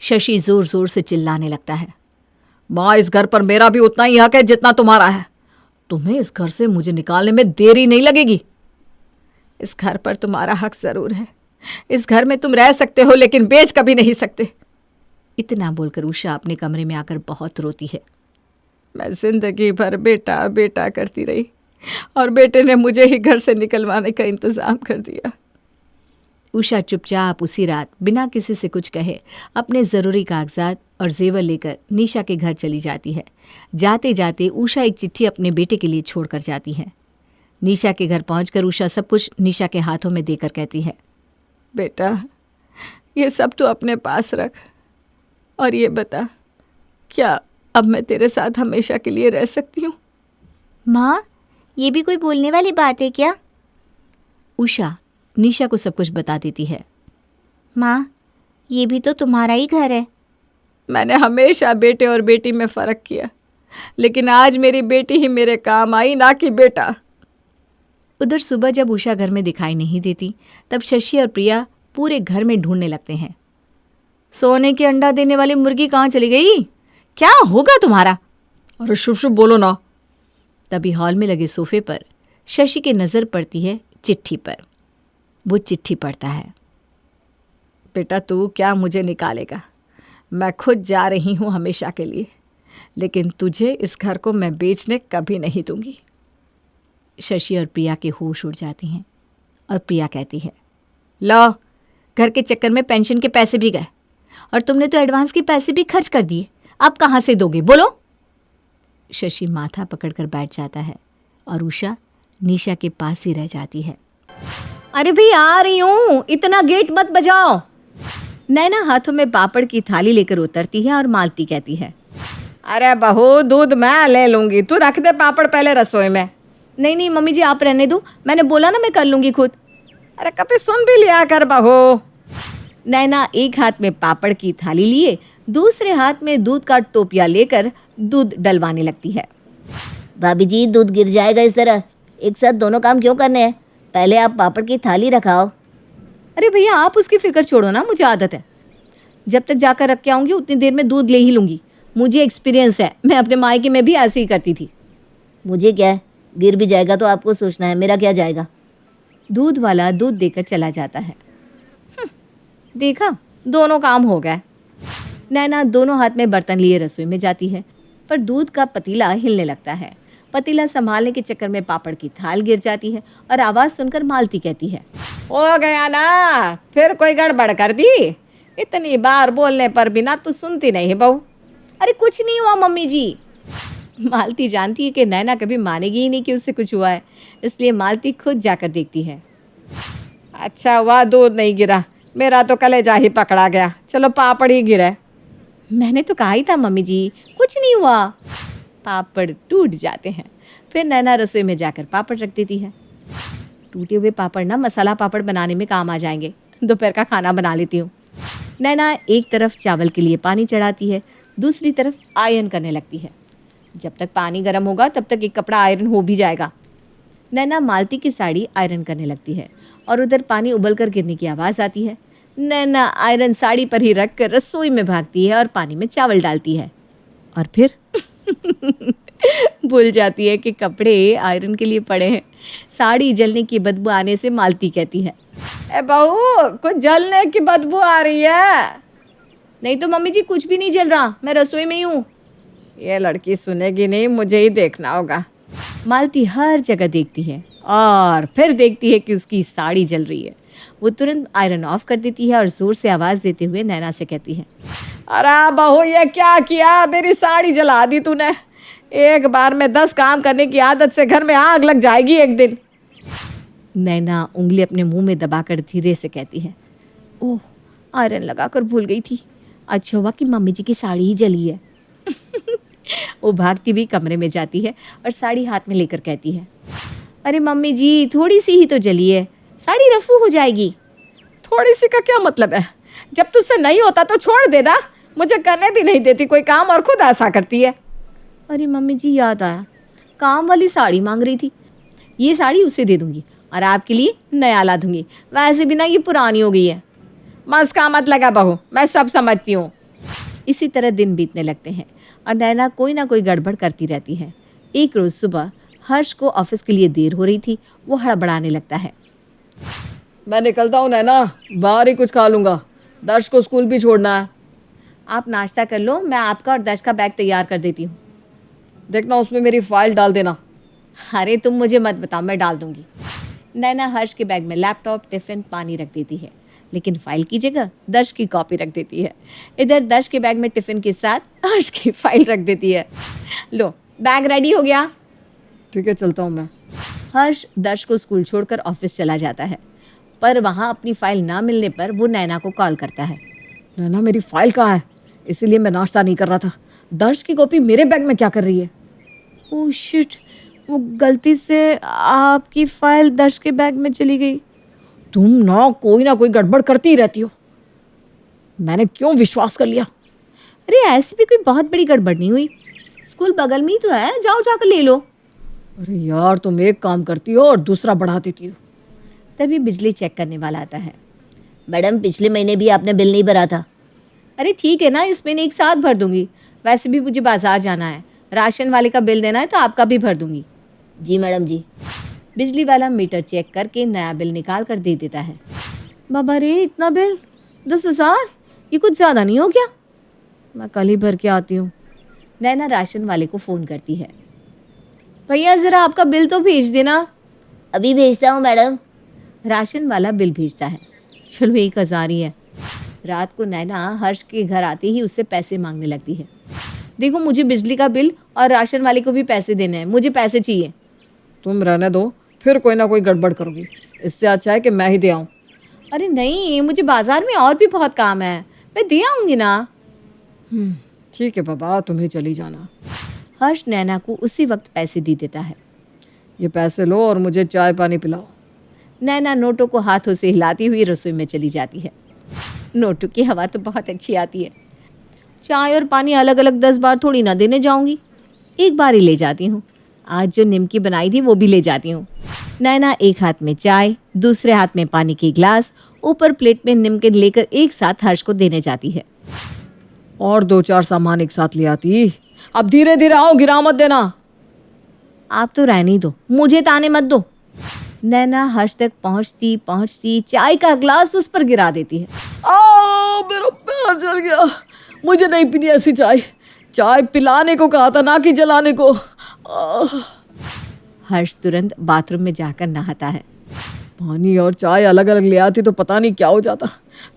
शशि जोर जोर से चिल्लाने लगता है, माँ इस घर पर मेरा भी उतना ही हक है जितना तुम्हारा है। तुम्हें इस घर से मुझे निकालने में देरी नहीं लगेगी। इस घर पर तुम्हारा हक जरूर है। इस घर में तुम रह सकते हो लेकिन बेच कभी नहीं सकते। इतना बोलकर उषा अपने कमरे में आकर बहुत रोती है। मैं जिंदगी भर बेटा बेटा करती रही और बेटे ने मुझे ही घर से निकलवाने का इंतजाम कर दिया। उषा चुपचाप उसी रात बिना किसी से कुछ कहे अपने ज़रूरी कागजात और जेवर लेकर निशा के घर चली जाती है। जाते जाते उषा एक चिट्ठी अपने बेटे के लिए छोड़कर जाती है। निशा के घर पहुंचकर उषा सब कुछ निशा के हाथों में देकर कहती है, बेटा ये सब तो अपने पास रख और ये बता, क्या अब मैं तेरे साथ हमेशा के लिए रह सकती हूँ? माँ, ये भी कोई बोलने वाली बात है क्या? उषा निशा को सब कुछ बता देती है। माँ, ये भी तो तुम्हारा ही घर है। मैंने हमेशा बेटे और बेटी में फ़र्क किया, लेकिन आज मेरी बेटी ही मेरे काम आई, ना कि बेटा। उधर सुबह जब उषा घर में दिखाई नहीं देती, तब शशि और प्रिया पूरे घर में ढूंढने लगते हैं। सोने के अंडा देने वाली मुर्गी कहाँ चली गई? क्या होगा तुम्हारा? अरे शुभ शुभ बोलो ना। तभी हॉल में लगे सोफे पर शशि की नज़र पड़ती है चिट्ठी पर। वो चिट्ठी पढ़ता है, बेटा तू क्या मुझे निकालेगा? मैं खुद जा रही हूँ हमेशा के लिए, लेकिन तुझे इस घर को मैं बेचने कभी नहीं दूंगी। शशि और प्रिया के होश उड़ जाती हैं और प्रिया कहती है, लो घर के चक्कर में पेंशन के पैसे भी गए और तुमने तो एडवांस के पैसे भी खर्च कर दिए। अब कहाँ से दोगे बोलो? शशि माथा पकड़कर बैठ जाता है और उषा निशा के पास ही रह जाती है। अरे भाई आ रही हूँ, इतना गेट मत बजाओ। नैना हाथों में पापड़ की थाली लेकर उतरती है और मालती कहती है, अरे बहू दूध मैं ले लूँगी, तू रख दे पापड़ पहले रसोई में। नहीं नहीं मम्मी जी आप रहने दो, मैंने बोला ना मैं कर लूँगी खुद। अरे कभी सुन भी लिया कर बहू। नैना एक हाथ में पापड़ की थाली लिए दूसरे हाथ में दूध का टोपिया लेकर दूध डलवाने लगती है। भाभी जी दूध गिर जाएगा इस तरह, एक साथ दोनों काम क्यों करने हैं? पहले आप पापड़ की थाली रखाओ। अरे भैया आप उसकी फिक्र छोड़ो ना, मुझे आदत है। जब तक जाकर रख के आऊँगी उतनी देर में दूध ले ही लूँगी। मुझे एक्सपीरियंस है, मैं अपने मायके में भी ऐसे ही करती थी। मुझे क्या है, गिर भी जाएगा तो आपको सोचना है, मेरा क्या जाएगा। दूध वाला दूध देकर चला जाता है। देखा, दोनों काम हो गए। नैना दोनों हाथ में बर्तन लिए रसोई में जाती है, पर दूध का पतीला हिलने लगता है। पतीला संभालने के चक्कर में पापड़ की थाल गिर जाती है और आवाज़ सुनकर मालती कहती है, हो गया ना, फिर कोई गड़बड़ कर दी? इतनी बार बोलने पर भी ना तू सुनती नहीं बहू। अरे कुछ नहीं हुआ मम्मी जी। मालती जानती है कि नैना कभी मानेगी ही नहीं कि उससे कुछ हुआ है, इसलिए मालती खुद जाकर देखती है। अच्छा हुआ दूध नहीं गिरा, मेरा तो कलेजा ही पकड़ा गया। चलो पापड़ ही गिरा। मैंने तो कहा ही था मम्मी जी, कुछ नहीं हुआ। पापड़ टूट जाते हैं। फिर नैना रसोई में जाकर पापड़ रख देती है। टूटे हुए पापड़ ना मसाला पापड़ बनाने में काम आ जाएंगे। दोपहर का खाना बना लेती हूँ। नैना एक तरफ चावल के लिए पानी चढ़ाती है, दूसरी तरफ आयरन करने लगती है। जब तक पानी गर्म होगा तब तक एक कपड़ा आयरन हो भी जाएगा। नैना मालती की साड़ी आयरन करने लगती है और उधर पानी उबल कर गिरने की आवाज़ आती है। नैना आयरन साड़ी पर ही रख कर रसोई में भागती है और पानी में चावल डालती है और फिर भूल जाती है कि कपड़े आयरन के लिए पड़े हैं। साड़ी जलने की बदबू आने से मालती कहती है, ए बहू कुछ जलने की बदबू आ रही है। नहीं तो मम्मी जी कुछ भी नहीं जल रहा, मैं रसोई में ही हूँ। ये लड़की सुनेगी नहीं, मुझे ही देखना होगा। मालती हर जगह देखती है और फिर देखती है कि उसकी साड़ी जल रही है। वो तुरंत आयरन ऑफ कर देती है और ज़ोर से आवाज़ देते हुए नैना से कहती है, अरे बहू ये क्या किया, मेरी साड़ी जला दी तूने। एक बार में 10 काम करने की आदत से घर में आग लग जाएगी एक दिन। नैना उंगली अपने मुंह में दबाकर धीरे से कहती है, ओह आयरन लगाकर भूल गई थी। अच्छा हुआ कि मम्मी जी की साड़ी ही जली है। वो भागती हुई कमरे में जाती है और साड़ी हाथ में लेकर कहती है, अरे मम्मी जी थोड़ी सी ही तो जली है, साड़ी रफू हो जाएगी। थोड़ी सी का क्या मतलब है, जब तुझसे नहीं होता तो छोड़ देना, मुझे करने भी नहीं देती कोई काम और खुद ऐसा करती है। अरे मम्मी जी याद आया, काम वाली साड़ी मांग रही थी। ये साड़ी उसे दे दूंगी और आपके लिए नया ला दूंगी, वैसे भी ना ये पुरानी हो गई है। मस्का मत लगा बहू, मैं सब समझती हूँ। इसी तरह दिन बीतने लगते हैं और नैना कोई ना कोई गड़बड़ करती रहती है। एक रोज़ सुबह हर्ष को ऑफिस के लिए देर हो रही थी। वो हड़बड़ाने लगता है, मैं निकलता हूँ नैना, बाहर ही कुछ खा लूँगा, दर्श को स्कूल भी छोड़ना है। आप नाश्ता कर लो, मैं आपका और दर्श का बैग तैयार कर देती हूँ। देखना उसमें मेरी फाइल डाल देना। अरे तुम मुझे मत बताओ, मैं डाल दूँगी। नैना हर्ष के बैग में लैपटॉप, टिफ़िन, पानी रख देती है, लेकिन फाइल की जगह दर्श की कॉपी रख देती है। इधर दर्श के बैग में टिफ़िन के साथ हर्ष की फाइल रख देती है। लो बैग रेडी हो गया। ठीक है चलता हूँ मैं। हर्ष दर्श को स्कूल छोड़कर ऑफिस चला जाता है, पर वहाँ अपनी फाइल ना मिलने पर वो नैना को कॉल करता है। नैना मेरी फाइल कहाँ है, इसीलिए मैं नाश्ता नहीं कर रहा था। दर्श की कॉपी मेरे बैग में क्या कर रही है। ओह शिट, वो गलती से आपकी फाइल दर्श के बैग में चली गई। तुम ना कोई गड़बड़ करती ही रहती हो, मैंने क्यों विश्वास कर लिया। अरे ऐसी भी कोई बहुत बड़ी गड़बड़ नहीं हुई, स्कूल बगल में ही तो है, जाओ जाकर ले लो। अरे यार तुम एक काम करती हो और दूसरा बढ़ा देती हो। तभी बिजली चेक करने वाला आता है। मैडम पिछले महीने भी आपने बिल नहीं भरा था। अरे ठीक है ना, इस महीने एक साथ भर दूंगी, वैसे भी मुझे बाजार जाना है, राशन वाले का बिल देना है तो आपका भी भर दूंगी। जी मैडम जी। बिजली वाला मीटर चेक करके नया बिल निकाल कर दे देता है। बाबा रे इतना बिल, 10,000, ये कुछ ज़्यादा नहीं हो गया। मैं कल ही भर के आती हूँ। नैना राशन वाले को फ़ोन करती है। भैया ज़रा आपका बिल तो भेज देना। अभी भेजता हूँ मैडम। राशन वाला बिल भेजता है। चलो 1,000 ही है। रात को नैना हर्ष के घर आते ही उससे पैसे मांगने लगती है। देखो मुझे बिजली का बिल और राशन वाले को भी पैसे देने हैं, मुझे पैसे चाहिए। तुम रहने दो, फिर कोई ना कोई गड़बड़ करोगी, इससे अच्छा है कि मैं ही दे आऊँ। अरे नहीं, मुझे बाजार में और भी बहुत काम है, मैं दे आऊँगी ना। ठीक है बाबा, तुम्हें चली जाना। हर्ष नैना को उसी वक्त पैसे दे देता है। ये पैसे लो और मुझे चाय पानी पिलाओ। नैना नोटों को हाथों से हिलाती हुई रसोई में चली जाती है। नोटों की हवा तो बहुत अच्छी आती है। चाय और पानी अलग अलग 10 बार थोड़ी ना देने जाऊंगी, एक बार ही ले जाती हूँ। आज जो निमकी बनाई थी वो भी ले जाती हूँ। नैना एक हाथ में चाय, दूसरे हाथ में पानी की गिलास, ऊपर प्लेट में निमकी लेकर एक साथ हर्ष को देने जाती है। और 2-4 सामान एक साथ ले आती, अब धीरे धीरे आओ, गिरा मत देना। आप तो रहने ही दो, मुझे ताने मत दो। नैना हर्ष तक पहुँचती पहुँचती चाय का ग्लास उस पर गिरा देती है। मेरा पैर जल गया, मुझे नहीं पीनी ऐसी चाय। चाय पिलाने को कहा था ना कि जलाने को। हर्ष तुरंत बाथरूम में जाकर नहाता है। पानी और चाय अलग अलग ले आती तो पता नहीं क्या हो जाता।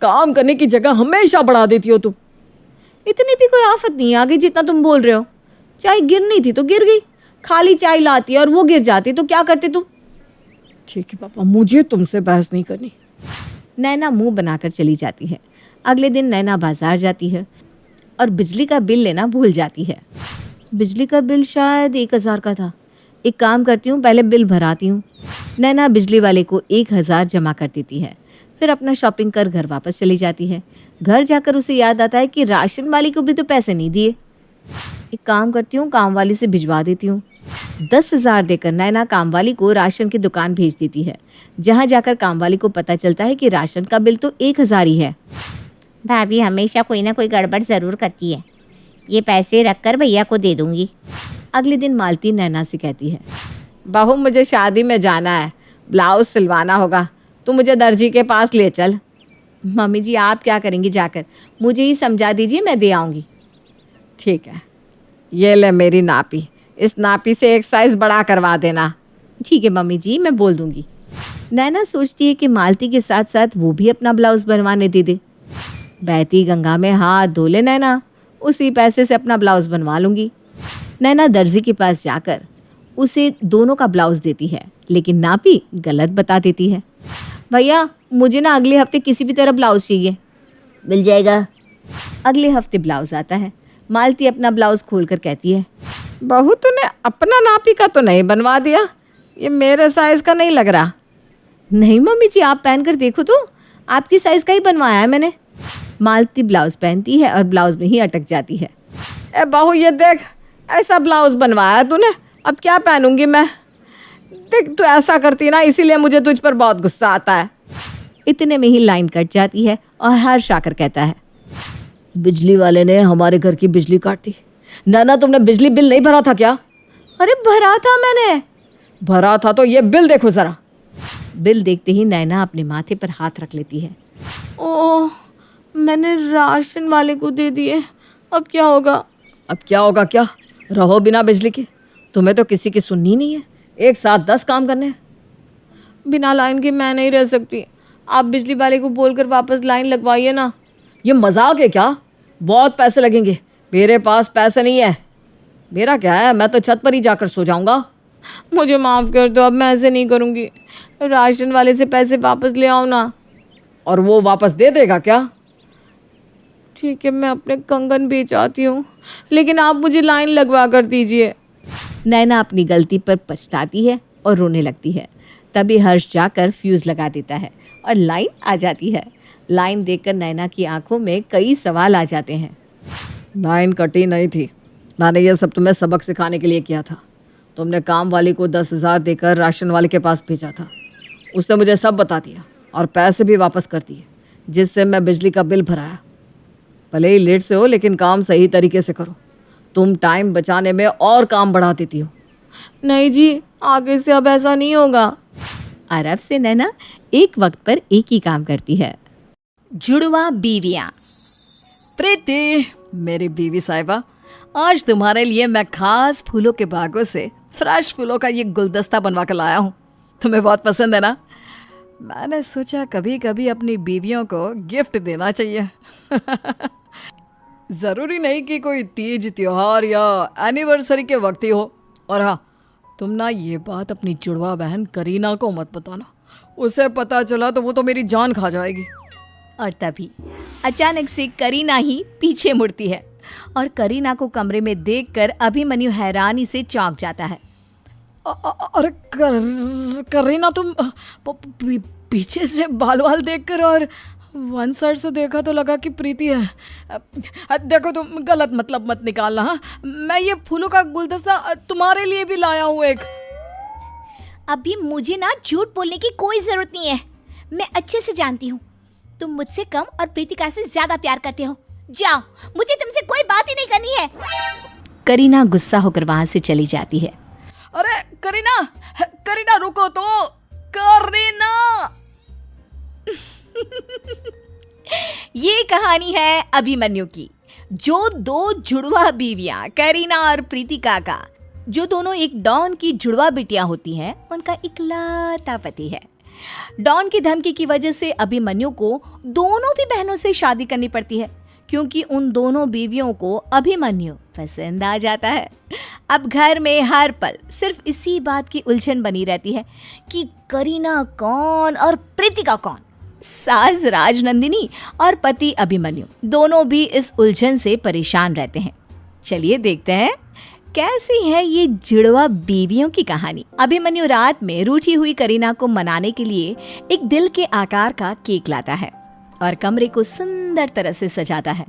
काम करने की जगह हमेशा बढ़ा देती हो तुम। इतनी भी कोई आफत नहीं आ गई जितना तुम बोल रहे हो। चाय गिरनी थी तो गिर गई, खाली चाय लाती और वो गिर जाती तो क्या करते तुम। ठीक है पापा, मुझे तुमसे बहस नहीं करनी। नैना मुंह बनाकर चली जाती है। अगले दिन नैना बाजार जाती है और बिजली का बिल लेना भूल जाती है। बिजली का बिल शायद 1,000 का था, एक काम करती हूँ, पहले बिल भराती हूँ। नैना बिजली वाले को 1,000 जमा कर देती है, फिर अपना शॉपिंग कर घर वापस चली जाती है। घर जाकर उसे याद आता है कि राशन वाली को भी तो पैसे नहीं दिए। एक काम करती हूँ, काम वाली से भिजवा देती हूँ। 10,000 देकर नैना काम वाली को राशन की दुकान भेज देती है, जहाँ जाकर काम वाली को पता चलता है कि राशन का बिल तो 1,000 ही है। भाभी हमेशा कोई ना कोई गड़बड़ ज़रूर करती है, ये पैसे रखकर भैया को दे दूंगी। अगले दिन मालती नैना से कहती है, बहू मुझे शादी में जाना है, ब्लाउज सिलवाना होगा, तू मुझे दर्जी के पास ले चल। मम्मी जी आप क्या करेंगी जाकर, मुझे ही समझा दीजिए, मैं दे आऊँगी। ठीक है, ये ले मेरी नापी, इस नापी से एक साइज़ बड़ा करवा देना। ठीक है मम्मी जी, मैं बोल दूँगी। नैना सोचती है कि मालती के साथ साथ वो भी अपना ब्लाउज़ बनवाने दे दे। बहती गंगा में हाथ धो ले नैना, उसी पैसे से अपना ब्लाउज़ बनवा लूँगी। नैना दर्जी के पास जाकर उसे दोनों का ब्लाउज़ देती है, लेकिन नापी गलत बता देती है। भैया मुझे ना अगले हफ्ते किसी भी तरह ब्लाउज़ चाहिए। मिल जाएगा। अगले हफ्ते ब्लाउज़ आता है। मालती अपना ब्लाउज़ खोलकर कहती है, बहू तूने अपना नापी का तो नहीं बनवा दिया, ये मेरे साइज़ का नहीं लग रहा। नहीं मम्मी जी आप पहन कर देखो तो, आपकी साइज़ का ही बनवाया है मैंने। मालती ब्लाउज़ पहनती है और ब्लाउज़ में ही अटक जाती है। ए बहू ये देख, ऐसा ब्लाउज़ बनवाया तूने, अब क्या पहनूंगी मैं। देख तू ऐसा करती ना, इसीलिए मुझे तुझ पर बहुत गुस्सा आता है। इतने में ही लाइन कट जाती है और हर्ष आकर कहता है, बिजली वाले ने हमारे घर की बिजली काट दी। नाना तुमने बिजली बिल नहीं भरा था क्या? अरे भरा था मैंने। भरा था तो ये बिल देखो ज़रा। बिल देखते ही नैना अपने माथे पर हाथ रख लेती है। ओह मैंने राशन वाले को दे दिए, अब क्या होगा? अब क्या होगा क्या? रहो बिना बिजली के, तुम्हें तो किसी की सुननी नहीं है, एक साथ 10 काम करने हैं। बिना लाइन के मैं नहीं रह सकती, आप बिजली वाले को बोलकर वापस लाइन लगवाइए ना। ये मजाक है क्या? बहुत पैसे लगेंगे, मेरे पास पैसे नहीं है। मेरा क्या है, मैं तो छत पर ही जाकर सो जाऊंगा। मुझे माफ़ कर दो, अब मैं ऐसे नहीं करूँगी। राशन वाले से पैसे वापस ले आओ ना। और वो वापस दे देगा क्या? ठीक है, मैं अपने कंगन बेच आती हूँ, लेकिन आप मुझे लाइन लगवा कर दीजिए। नैना अपनी गलती पर पछताती है और रोने लगती है। तभी हर्ष जाकर फ्यूज़ लगा देता है और लाइन आ जाती है। लाइन देखकर नैना की आंखों में कई सवाल आ जाते हैं। लाइन कटी नहीं थी, मैंने ये सब तुम्हें सबक सिखाने के लिए किया था। तुमने काम वाली को 10,000 देकर राशन वाले के पास भेजा था, उसने मुझे सब बता दिया और पैसे भी वापस कर दिए, जिससे मैं बिजली का बिल भराया। भले ही लेट से हो, लेकिन काम सही तरीके से करो। तुम टाइम बचाने में और काम बढ़ा देती हो। नहीं जी, आगे से अब ऐसा नहीं होगा। और अब से नैना एक वक्त पर एक ही काम करती है। जुड़वा बीवियां। प्रीति मेरी बीवी साहिबा, आज तुम्हारे लिए मैं खास फूलों के बागों से फ्रेश फूलों का ये गुलदस्ता बनवा कर लाया हूँ। तुम्हें बहुत पसंद है ना? मैंने सोचा कभी कभी अपनी बीवियों को गिफ्ट देना चाहिए। ज़रूरी नहीं कि कोई तीज त्योहार या एनिवर्सरी के वक्त ही हो। और हाँ, तुम ना ये बात अपनी जुड़वा बहन करीना को मत बताना, उसे पता चला तो वो तो मेरी जान खा जाएगी। और तभी अचानक से करीना ही पीछे मुड़ती है और करीना को कमरे में देखकर अभिमन्यु हैरानी से चौंक जाता है। अरे करीना, तुम पीछे से बाल देखकर और वन साइड से देखा तो लगा कि प्रीति है। देखो तुम गलत मतलब मत निकालना। हाँ, मैं ये फूलों का गुलदस्ता तुम्हारे लिए भी लाया हूँ एक। अभी मुझे ना झूठ बोलने की कोई जरूरत नहीं है, मैं अच्छे से जानती हूँ तुम मुझसे कम और प्रीतिका से ज्यादा प्यार करते हो। जाओ, मुझे तुमसे कोई बात ही नहीं करनी है। करीना गुस्सा होकर वहां से चली जाती है। अरे करीना रुको तो। करीना ये कहानी है अभिमन्यु की, जो 2 जुड़वा बीवियां करीना और प्रीतिका का, जो दोनों एक डॉन की जुड़वा बिटिया होती हैं, उनका इकलौता पति है। डॉन की धमकी की वजह से अभिमन्यु को दोनों भी बहनों से शादी करनी पड़ती है, क्योंकि उन दोनों बीवियों को अभिमन्यु पसंद आ जाता है। अब घर में हर पल सिर्फ इसी बात की उलझन बनी रहती है कि करीना कौन और प्रीतिका कौन। सास राजनंदिनी और पति अभिमन्यु दोनों भी इस उलझन से परेशान रहते हैं। चलिए देखते हैं कैसी है ये जुड़वा बीवियों की कहानी। अभिमन्यु रात में रूठी हुई करीना को मनाने के लिए एक दिल के आकार का केक लाता है और कमरे को सुंदर तरह से सजाता है।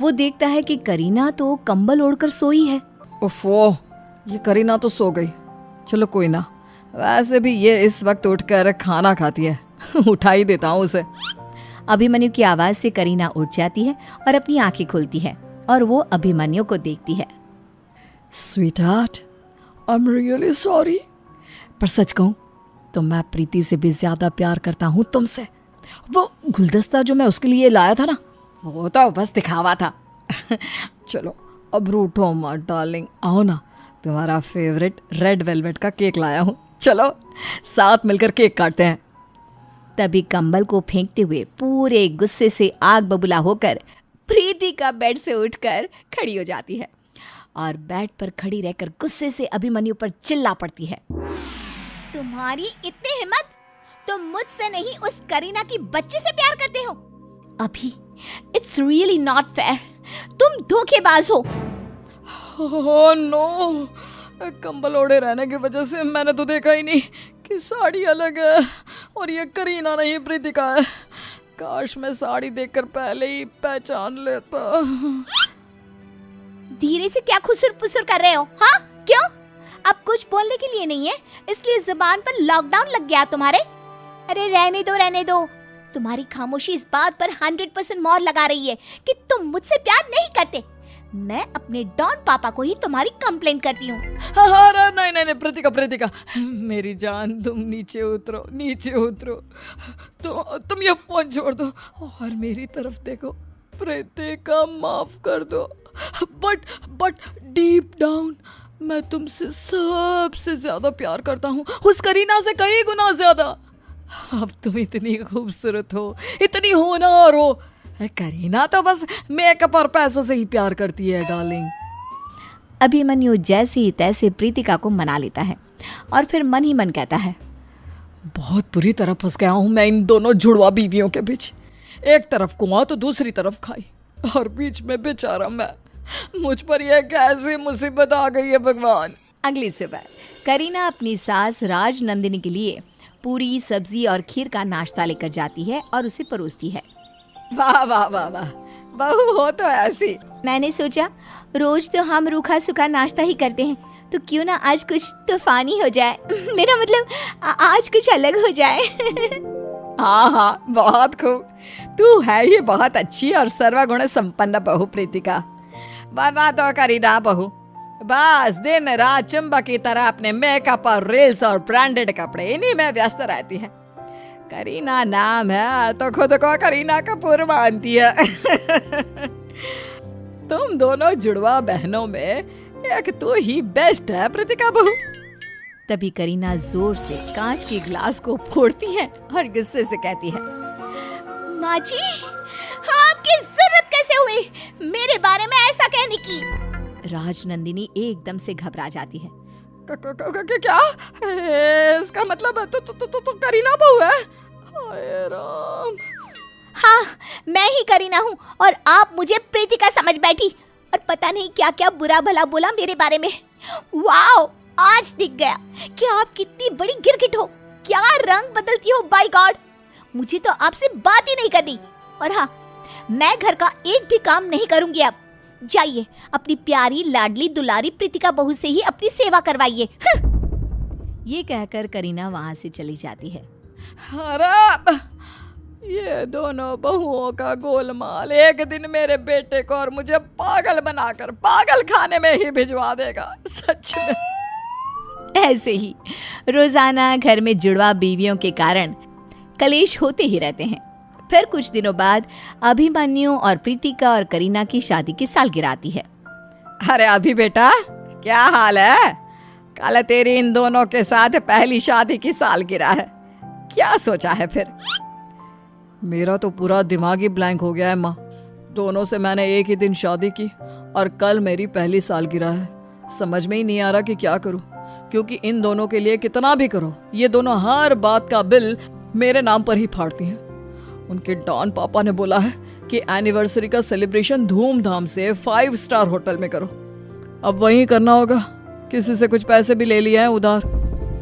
वो देखता है कि करीना तो कंबल ओढ़कर सोई है। ओफो, ये करीना तो सो गई। चलो कोई ना, वैसे भी ये इस वक्त उठकर खाना खाती है। उठा ही देता हूँ उसे। अभिमन्यु की आवाज से करीना उठ जाती है और अपनी आंखें खोलती है और वो अभिमन्यु को देखती है। Sweetheart, I am really sorry, पर सच कहूं तो मैं प्रीति से भी ज्यादा प्यार करता हूँ तुमसे। वो गुलदस्ता जो मैं उसके लिए लाया था ना, वो तो बस दिखावा था। चलो अब रूठो मत डार्लिंग, आओ ना, तुम्हारा फेवरेट रेड वेलवेट का केक लाया हूँ। चलो साथ मिलकर केक काटते हैं। तभी कंबल को फेंकते हुए पूरे गुस्से से आग बबूला होकर प्रीति का बेड से उठकर खड़ी हो जाती है और बेड पर खड़ी रहकर गुस्से से अभिमन्यु पर चिल्ला पड़ती है। तुम्हारी इतनी हिम्मत, तुम मुझसे नहीं उस करीना की बच्ची से प्यार करते हो? अभी इट्स रियली नॉट फेयर, तुम धोखेबाज हो। ओह नो, कंबल ओढ़े रहने की वजह से मैंने तो देखा ही नहीं कि साड़ी अलग है और ये करीना नहीं प्रीतिका है। काश मैं साड़ी देखकर पहले ही पहचान लेता। धीरे से क्या खुसुर पुसुर कर रहे हो? हाँ क्यों? अब कुछ बोलने के लिए नहीं है, इसलिए जुबान पर लॉकडाउन लग गया तुम्हारे। अरे रहने दो। तुम्हारी खामोशी इस बात पर 100% मोहर लगा रही है कि तुम मुझसे प्यार नहीं करते। मैं अपने डॉन पापा को ही तुम्हारी कंप्लेंट करती हूँ। नहीं प्रीतिका, मेरी जान, तुम नीचे उतरो। तो तुम ये फोन छोड़ दो और मेरी तरफ देखो। प्रीतिका माफ कर दो, बट डीप डाउन मैं तुमसे सबसे ज्यादा प्यार करता हूँ, उस करीना से कई गुना ज्यादा। अब तुम इतनी खूबसूरत हो, इतनी होनहार हो। करीना तो बस मेकअप और पैसों से ही प्यार करती है डार्लिंग। अभिमन्यु जैसे ही तैसे प्रीतिका को मना लेता है और फिर मन ही मन कहता है, बहुत बुरी तरह फंस गया हूं मैं इन दोनों जुड़वा बीवियों के बीच। एक तरफ कुआं तो दूसरी तरफ खाई, और बीच में बेचारा मैं। मुझ पर यह कैसी मुसीबत आ गई है भगवान। अगली सुबह करीना अपनी सास राज नंदिनी के लिए पूरी, सब्जी और खीर का नाश्ता लेकर जाती है और उसे परोसती है। वाह बहू हो तो ऐसी। मैंने सोचा रोज तो हम रूखा सूखा नाश्ता ही करते हैं, तो क्यों ना आज कुछ तूफानी हो जाए। मेरा मतलब आज कुछ अलग हो जाए। हाँ, बहुत खूब। तू है ये बहुत अच्छी और सर्वगुण संपन्न बहू प्रीतिका। वरना तो करीना बहू बस दिन रात चुंबक की तरह अपने मेकअप और रील्स और ब्रांडेड कपड़े इन्हीं में व्यस्त रहती है। करीना नाम है तो खुद को करीना कपूर मानती है। तुम दोनों जुड़वा बहनों में एक तू ही बेस्ट है प्रीतिका बहू। तभी करीना जोर से कांच के ग्लास को फोड़ती है और गुस्से से कहती है, माँ जी, आपकी जरूरत कैसे हुई मेरे बारे में ऐसा कहने की? राजनंदिनी एकदम से घबरा जाती है। क्या? इसका मतलब तो करीना बहू है? हाय राम। हाँ, मैं ही करीना हूँ और आप मुझे प्रीतिका समझ बैठी और पता नहीं क्या क्या बुरा भला बोला मेरे बारे में। वाओ, आज दिख गया कि आप कितनी बड़ी गिरगिट हो। क्या रंग बदलती हो, बाय गॉड। मुझे तो आपसे बात ही नहीं करनी। और हाँ, मैं घर का एक भी काम नहीं करूंगी अब। जाइए अपनी प्यारी लाडली दुलारी प्रीतिका बहू से ही अपनी सेवा करवाइए। ये कहकर करीना वहां से चली जाती है। अरे ये दोनों बहुओं का गोलमाल एक दिन मेरे बेटे को और मुझे पागल बनाकर पागल खाने में ही भिजवा देगा, सच में। ऐसे ही रोजाना घर में जुड़वा बीवियों के कारण कलेश होते ही रहते हैं। फिर कुछ दिनों बाद अभिमन्यु और प्रीतिका और करीना की शादी की सालगिरह आती है। अरे अभी बेटा, क्या हाल है? कल तेरी इन दोनों के साथ पहली शादी की सालगिरह है, क्या सोचा है फिर? मेरा तो पूरा दिमाग ही ब्लैंक हो गया है माँ। दोनों से मैंने एक ही दिन शादी की और कल मेरी पहली सालगिरह है। समझ में ही नहीं आ रहा कि क्या करूं, क्योंकि इन दोनों के लिए कितना भी करो ये दोनों हर बात का बिल मेरे नाम पर ही फाड़ती हैं। उनके डॉन पापा ने बोला है कि एनिवर्सरी का सेलिब्रेशन धूमधाम से 5 स्टार होटल में करो। अब वही करना होगा, किसी से कुछ पैसे भी ले लिए हैं उधार।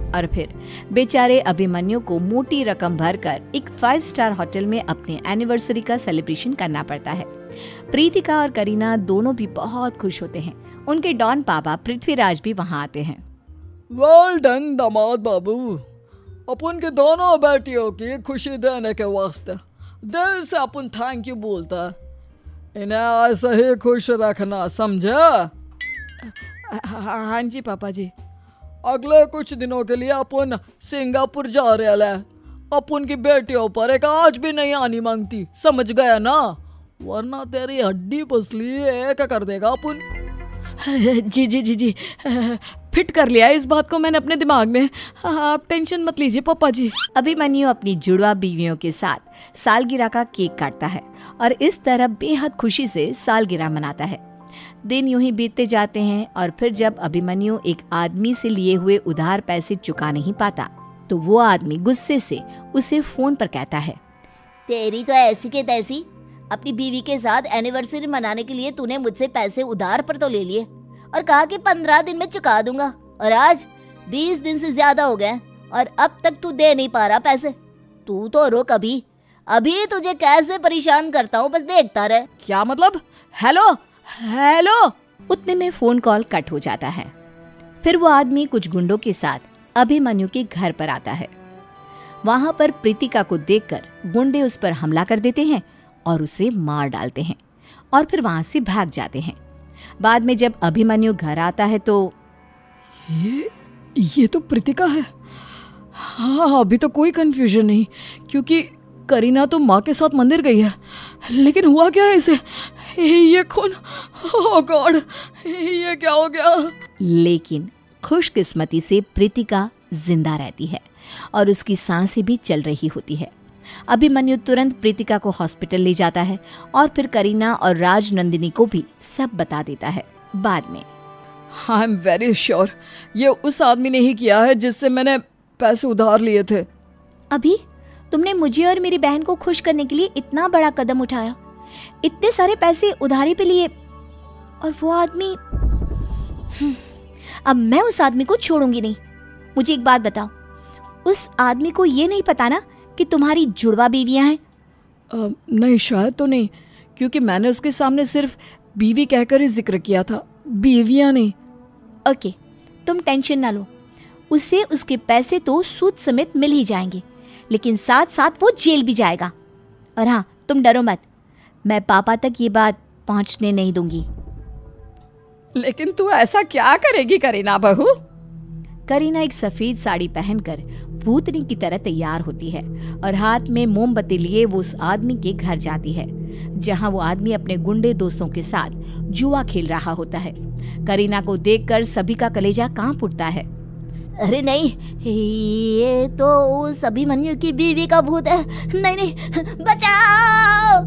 और फिर बेचारे अभिमन्यु को मोटी रकम भरकर एक 5 स्टार होटल में अपने एनिवर्सरी का सेलिब्रेशन करना पड़ता है। प्रीतिका और करीना दोनों भी बहुत खुश होते हैं। उनके डॉन पापा पृथ्वीराज भी वहां आते हैं। वेल डन दामाद बाबू, अपन के दोनों बेटियों की खुशी देने के वास्ते दिल से अपन थैंक यू बोलता है। इन्हें ऐसे ही खुश रखना, समझे? हाँ जी पापा जी। अगले कुछ दिनों के लिए अपन सिंगापुर जा रहे हैं। अपन की बेटियों पर एक आज भी नहीं आनी मांगती, समझ गया ना? वरना तेरी हड्डी पसली एक कर देगा अपन। जी जी जी जी, फिट कर लिया इस बात को मैंने अपने दिमाग में। आप टेंशन मत लीजिए पापा जी। अभिमन्यु अपनी जुड़वा बीवियों के साथ सालगिरह का केक काटता है और इस तरह बेहद खुशी से सालगिरह मनाता है। दिन यूं ही बीतते जाते हैं और फिर जब अभिमन्यु एक आदमी से लिए हुए उधार पैसे चुका नहीं पाता तो वो आदमी गुस्से से उसे फोन पर कहता है, तेरी तो ऐसी के तैसी, अपनी बीवी के साथ एनिवर्सरी मनाने के लिए तूने मुझसे पैसे उधार पर तो ले लिए और कहा कि 15 दिन में चुका दूंगा, और आज 20 दिन से ज्यादा हो गए और अब तक तू दे नहीं पा रहा पैसे। तू तो रुक, अभी तुझे कैसे परेशान करता हूँ, बस देखता रहे। क्या मतलब? Hello hello. उतने में फोन कॉल कट हो जाता है। फिर वो आदमी कुछ गुंडों के साथ अभिमन्यु के घर पर आता है। वहां पर प्रीतिका को देखकर गुंडे उस पर हमला कर देते हैं और उसे मार डालते हैं और फिर वहां से भाग जाते हैं। बाद में जब अभिमन्यु घर आता है तो ये तो प्रीतिका है। हाँ, अभी तो कोई कंफ्यूजन नहीं, क्योंकि करीना तो माँ के साथ मंदिर गई है। लेकिन हुआ क्या है इसे? ये कौन? ओह गॉड, ये क्या हो गया? लेकिन खुशकिस्मती से प्रीतिका जिंदा रहती है और उसकी सांसें भी चल रही होती है। अभिमन्यु तुरंत प्रीतिका को हॉस्पिटल ले जाता है और फिर करीना और राजनंदिनी को भी सब बता देता है। बाद में आई एम वेरी श्योर ये उस आदमी ने ही किया है जिससे मैंने पैसे उधार लिए थे। अभी तुमने मुझे और मेरी बहन को खुश करने के लिए इतना बड़ा कदम उठाया, इतने सारे पैसे उधारी पे लिए, और वो आदमी। अब मैं उस आदमी को छोड़ूंगी नहीं। मुझे एक बात बताओ, उस आदमी को ये नहीं पता ना कि तुम्हारी जुड़वा बीवियां हैं? नहीं, शायद तो नहीं, क्योंकि मैंने उसके सामने सिर्फ बीवी कहकर ही जिक्र किया था, बीवियां नहीं। ओके, तुम टेंशन ना लो, उसे उसके पैसे तो सूद समेत मिल ही जाएंगे, लेकिन साथ साथ वो जेल भी जाएगा। और हाँ, तुम डरो मत, मैं पापा तक ये बात पहुंचने नहीं दूंगी। लेकिन तू ऐसा क्या करेगी करीना बहू? करीना एक सफेद साड़ी पहनकर भूतनी की तरह तैयार होती है और हाथ में मोमबत्ती लिए वो उस आदमी के घर जाती है, जहां वो आदमी अपने गुंडे दोस्तों के साथ जुआ खेल रहा होता है। करीना को देखकर सभी का कलेजा कांप उठता है। अरे नहीं, ये तो उस अभिमन्यु की बीवी का भूत है। नहीं नहीं, बचाओ!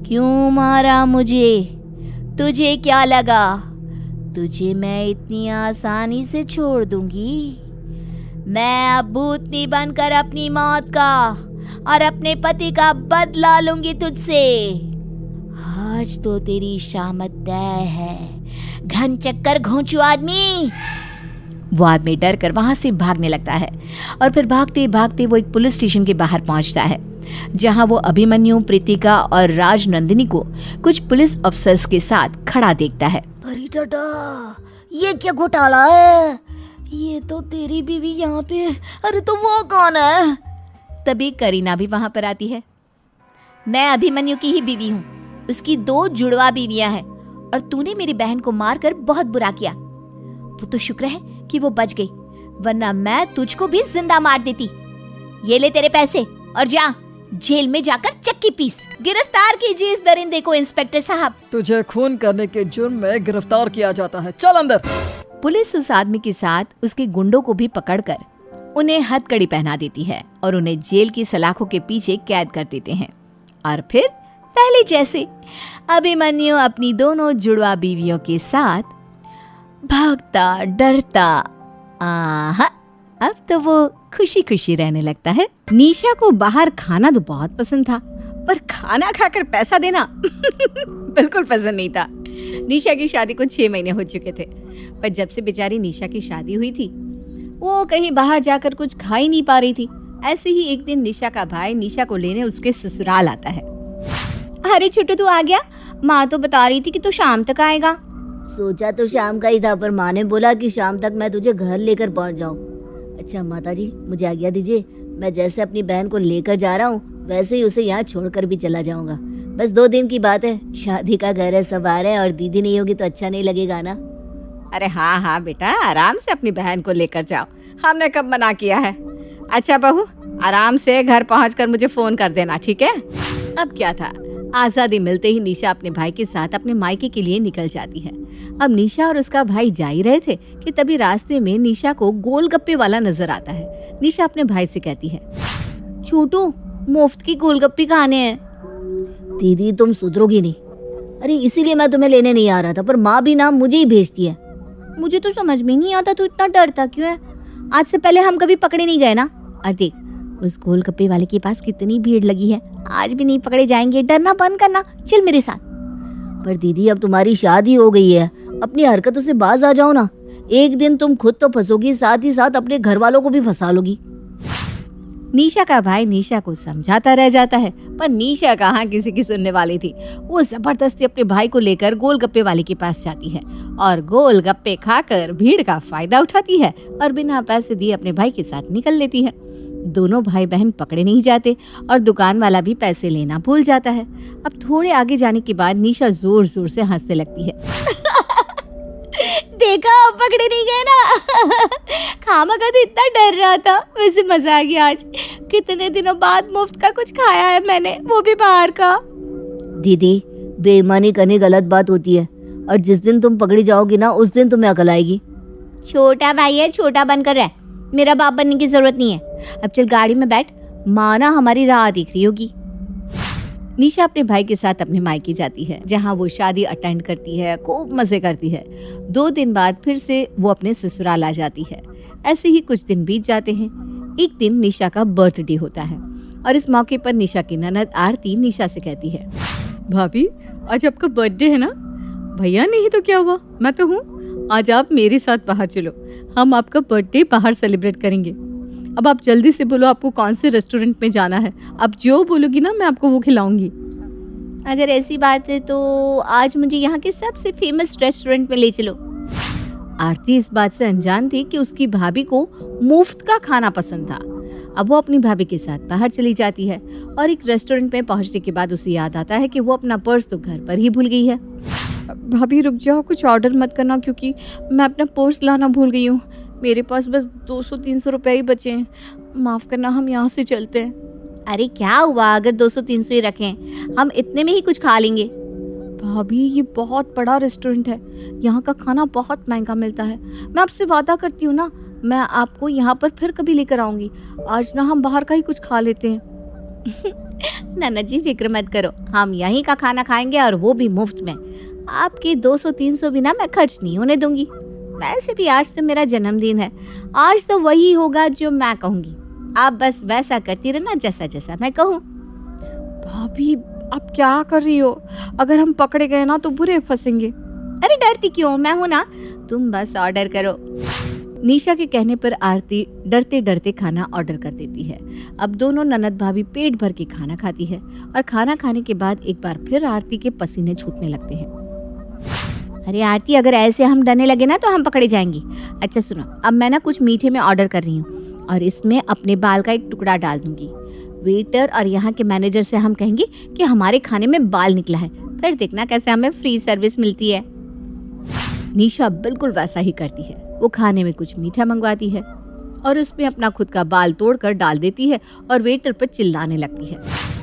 क्यों मारा मुझे? तुझे क्या लगा तुझे मैं इतनी आसानी से छोड़ दूंगी? मैं अब भूतनी बनकर अपनी मौत का और अपने पति का बदला लूंगी तुझसे। आज तो तेरी शामत तय है, घन चक्कर घोंचू आदमी। वो आदमी डर कर वहां से भागने लगता है और फिर भागते भागते वो एक पुलिस स्टेशन के बाहर पहुंचता है, जहां वो अभिमन्यु, प्रीतिका और राजनंदिनी को कुछ पुलिस अफसर्स के साथ खड़ा देखता है। अरे टाटा, ये क्या घोटाला है? ये तो तेरी बीवी यहाँ पे। अरे तो वो कौन है? तभी करीना भी वहां पर आती है। मैं अभिमन्यु की ही बीवी हूँ, उसकी 2 जुड़वा बीवियां हैं, और तूने मेरी बहन को मारकर बहुत बुरा किया। वो तो शुक्र है कि वो बच गई, वरना मैं तुझको भी जिंदा मार देती। ये ले तेरे पैसे और जा जेल में जाकर चक्की पीस। गिरफ्तार कीजिए इस दरिंदे को इंस्पेक्टर साहब। तुझे खून करने के जुर्म में गिरफ्तार किया जाता है, चल अंदर। पुलिस उस आदमी के साथ उसके गुंडों को भी पकड़कर उन्हें हथकड़ी पहना देती है और उन्हें जेल की सलाखों के पीछे कैद कर देते हैं। और फिर पहले जैसे अभिमन्यु अपनी दोनों जुड़वा बीवियों के साथ भागता डरता अब तो वो खुशी खुशी रहने लगता है। निशा को बाहर खाना तो बहुत पसंद था, पर खाना खाकर पैसा देना बिल्कुल पसंद नहीं था। निशा की शादी को 6 महीने हो चुके थे, पर जब से बेचारी निशा की शादी हुई थी वो कहीं बाहर जाकर कुछ खा ही नहीं पा रही थी। ऐसे ही एक दिन निशा का भाई निशा को लेने उसके ससुराल आता है। अरे छोटू तू आ गया? माँ तो बता रही थी कि तू शाम तक आएगा। सोचा तो शाम का ही था, पर माँ ने बोला कि शाम तक मैं तुझे घर लेकर पहुँच जाऊँ। अच्छा माता जी, मुझे आज्ञा दीजिए, मैं जैसे अपनी बहन को लेकर जा रहा हूँ वैसे ही उसे यहाँ छोड़कर भी चला जाऊँगा। बस 2 दिन की बात है, शादी का घर है, सब आ रहे हैं और दीदी नहीं होगी तो अच्छा नहीं लगेगा ना। अरे हाँ हाँ बेटा, आराम से अपनी बहन को लेकर जाओ, हमने कब मना किया है। अच्छा बहू, आराम से घर पहुंचकर मुझे फोन कर देना, ठीक है। अब क्या था, आज़ादी मिलते ही निशा अपने भाई के साथ अपने मायके के लिए निकल जाती है। अब निशा और उसका भाई जा ही रहे थे कि तभी रास्ते में निशा को गोलगप्पे वाला नजर आता है। निशा अपने भाई से कहती है, छोटू मुफ्त की गोलगप्पे खाने हैं। दीदी तुम सुधरोगी नहीं। अरे इसीलिए मैं तुम्हें लेने नहीं आ रहा था, पर माँ भी ना मुझे ही भेजती है। मुझे तो समझ में नहीं आता तू इतना डरता क्यों है। आज से पहले हम कभी पकड़े नहीं गए ना। और देख उस गोलगप्पे वाले के पास कितनी भीड़ लगी है, आज भी नहीं पकड़े जाएंगे। डरना बंद करना, चल मेरे साथ। पर दीदी अब तुम्हारी शादी हो गई है, अपनी हरकतों से बाज आ जाओ ना। एक दिन तुम खुद तो फंसोगी, साथ ही साथ अपने घर वालों को भी फंसा लोगी। निशा का भाई निशा को समझाता रह जाता है, पर निशा कहाँ किसी की सुनने वाली थी। वो जबरदस्ती अपने भाई को लेकर गोलगप्पे वाले के पास जाती है और गोलगप्पे खाकर भीड़ का फायदा उठाती है और बिना पैसे दिए अपने भाई के साथ निकल लेती है। दोनों भाई बहन पकड़े नहीं जाते और दुकान वाला भी पैसे लेना भूल जाता है। अब थोड़े आगे जाने के बाद निशा जोर जोर से हंसने लगती है। देखा पकड़े नहीं गए ना। खामा का तो इतना डर रहा था। वैसे मजा आ गया, आज कितने दिनों बाद मुफ्त का कुछ खाया है मैंने, वो भी बाहर का। दीदी बेईमानी करनी गलत बात होती है, और जिस दिन तुम पकड़ी जाओगी ना उस दिन तुम्हें अकल आएगी। छोटा भाई है, छोटा बनकर रह, मेरा बाप बनने की जरूरत नहीं है। अब चल गाड़ी में बैठ, माँ ना हमारी राह देख रही होगी। निशा अपने भाई के साथ अपने मायके जाती है, जहाँ वो शादी अटेंड करती है, खूब मजे करती है। 2 दिन बाद फिर से वो अपने ससुराल आ जाती है। ऐसे ही कुछ दिन बीत जाते हैं। एक दिन निशा का बर्थडे होता है और इस मौके पर निशा की ननद आरती निशा से कहती है, भाभी आज आपका बर्थडे है ना? भैया नहीं तो क्या हुआ, मैं तो हूँ। आज आप मेरे साथ बाहर चलो, हम आपका बर्थडे बाहर सेलिब्रेट करेंगे। अब आप जल्दी से बोलो आपको कौन से रेस्टोरेंट में जाना है। आप जो बोलोगी ना मैं आपको वो खिलाऊंगी। अगर ऐसी बात है तो आज मुझे यहाँ के सबसे फेमस रेस्टोरेंट में ले चलो। आरती इस बात से अनजान थी कि उसकी भाभी को मुफ्त का खाना पसंद था। अब वो अपनी भाभी के साथ बाहर चली जाती है और एक रेस्टोरेंट में पहुंचने के बाद उसे याद आता है कि वो अपना पर्स तो घर पर ही भूल गई है। भाभी रुक जाओ, कुछ ऑर्डर मत करना क्योंकि मैं अपना पर्स लाना भूल गई हूँ। मेरे पास बस 200-300 रुपए ही बचे हैं, माफ करना, हम यहाँ से चलते हैं। अरे क्या हुआ, अगर 200-300 ही रखें, हम इतने में ही कुछ खा लेंगे। भाभी ये बहुत बड़ा रेस्टोरेंट है, यहाँ का खाना बहुत महंगा मिलता है। मैं आपसे वादा करती हूँ ना, मैं आपको यहाँ पर फिर कभी लेकर आऊंगी। आज ना हम बाहर का ही कुछ खा लेते हैं। ननद जी फिक्र मत करो, हम यहीं का खाना खाएंगे और वो भी मुफ्त में। आपके 200-300 भी ना मैं खर्च नहीं होने दूंगी। वैसे भी आज तो मेरा जन्मदिन है, आज तो वही होगा जो मैं कहूँगी। आप बस वैसा करती रहना जैसा जैसा मैं कहूँ। भाभी आप क्या कर रही हो? अगर हम पकड़े गए ना तो बुरे फंसेंगे। अरे डरती क्यों, मैं हूं ना, तुम बस ऑर्डर करो। निशा के कहने पर आरती डरते डरते खाना ऑर्डर कर देती है। अब दोनों ननद भाभी पेट भर के खाना खाती है और खाना खाने के बाद एक बार फिर आरती के पसीने छूटने लगते हैं। अरे आरती, अगर ऐसे हम डरने लगे ना तो हम पकड़े जाएंगे। अच्छा सुनो, अब मैं ना कुछ मीठे में ऑर्डर कर रही हूँ और इसमें अपने बाल का एक टुकड़ा डाल दूंगी। वेटर और यहाँ के मैनेजर से हम कहेंगे कि हमारे खाने में बाल निकला है, फिर देखना कैसे हमें फ्री सर्विस मिलती है। निशा बिल्कुल वैसा ही करती है। वो खाने में कुछ मीठा मंगवाती है और उसमें अपना खुद का बाल तोड़कर डाल देती है और वेटर पर चिल्लाने लगती है,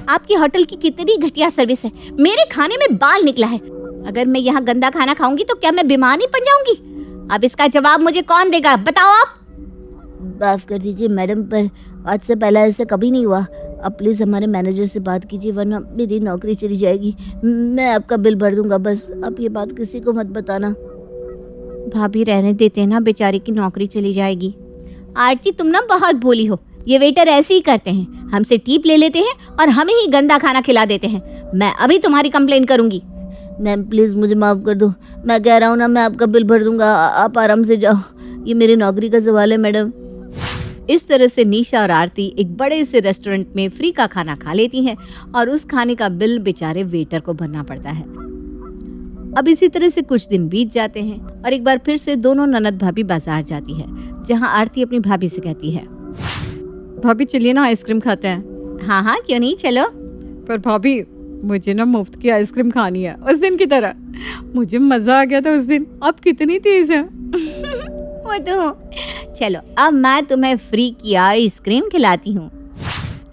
आपकी होटल की कितनी घटिया सर्विस है, मेरे खाने में बाल निकला है। अगर मैं यहाँ गंदा खाना खाऊंगी तो क्या मैं बीमार नहीं पड़ जाऊंगी? अब इसका जवाब मुझे कौन देगा, बताओ आप। माफ कर दीजिए मैडम, पर आज से पहले ऐसा कभी नहीं हुआ। अब प्लीज हमारे मैनेजर से बात कीजिए वरना मेरी नौकरी चली जाएगी। मैं आपका बिल भर दूंगा, बस आप ये बात किसी को मत बताना। भाभी रहने देते हैं ना, बेचारी की नौकरी चली जाएगी। आरती तुम ना बहुत भोली हो, ये वेटर ऐसे ही करते हैं, हमसे टिप ले लेते हैं और हमें ही गंदा खाना खिला देते हैं। मैं अभी तुम्हारी कंप्लेन करूंगी। मैम प्लीज़ मुझे माफ़ कर दो, मैं कह रहा हूँ ना, मैं आपका बिल भर दूंगा, आप आराम से जाओ, ये मेरी नौकरी का सवाल है मैडम। इस तरह से निशा और आरती एक बड़े से रेस्टोरेंट में फ्री का खाना खा लेती हैं और उस खाने का बिल बेचारे वेटर को भरना पड़ता है। अब इसी तरह से कुछ दिन बीत जाते हैं और एक बार फिर से दोनों ननद भाभी बाजार जाती है, जहां आरती अपनी भाभी से कहती है, भाभी चलिए ना आइसक्रीम खाते हैं। हाँ हाँ क्यों नहीं, चलो। पर भाभी मुझे ना मुफ्त की आइसक्रीम खानी है, उस दिन की तरह। मुझे मजा आ गया था उस दिन। आप कितनी तेज हैं। वो तो चलो, अब मैं तुम्हें फ्री की आइसक्रीम खिलाती हूँ।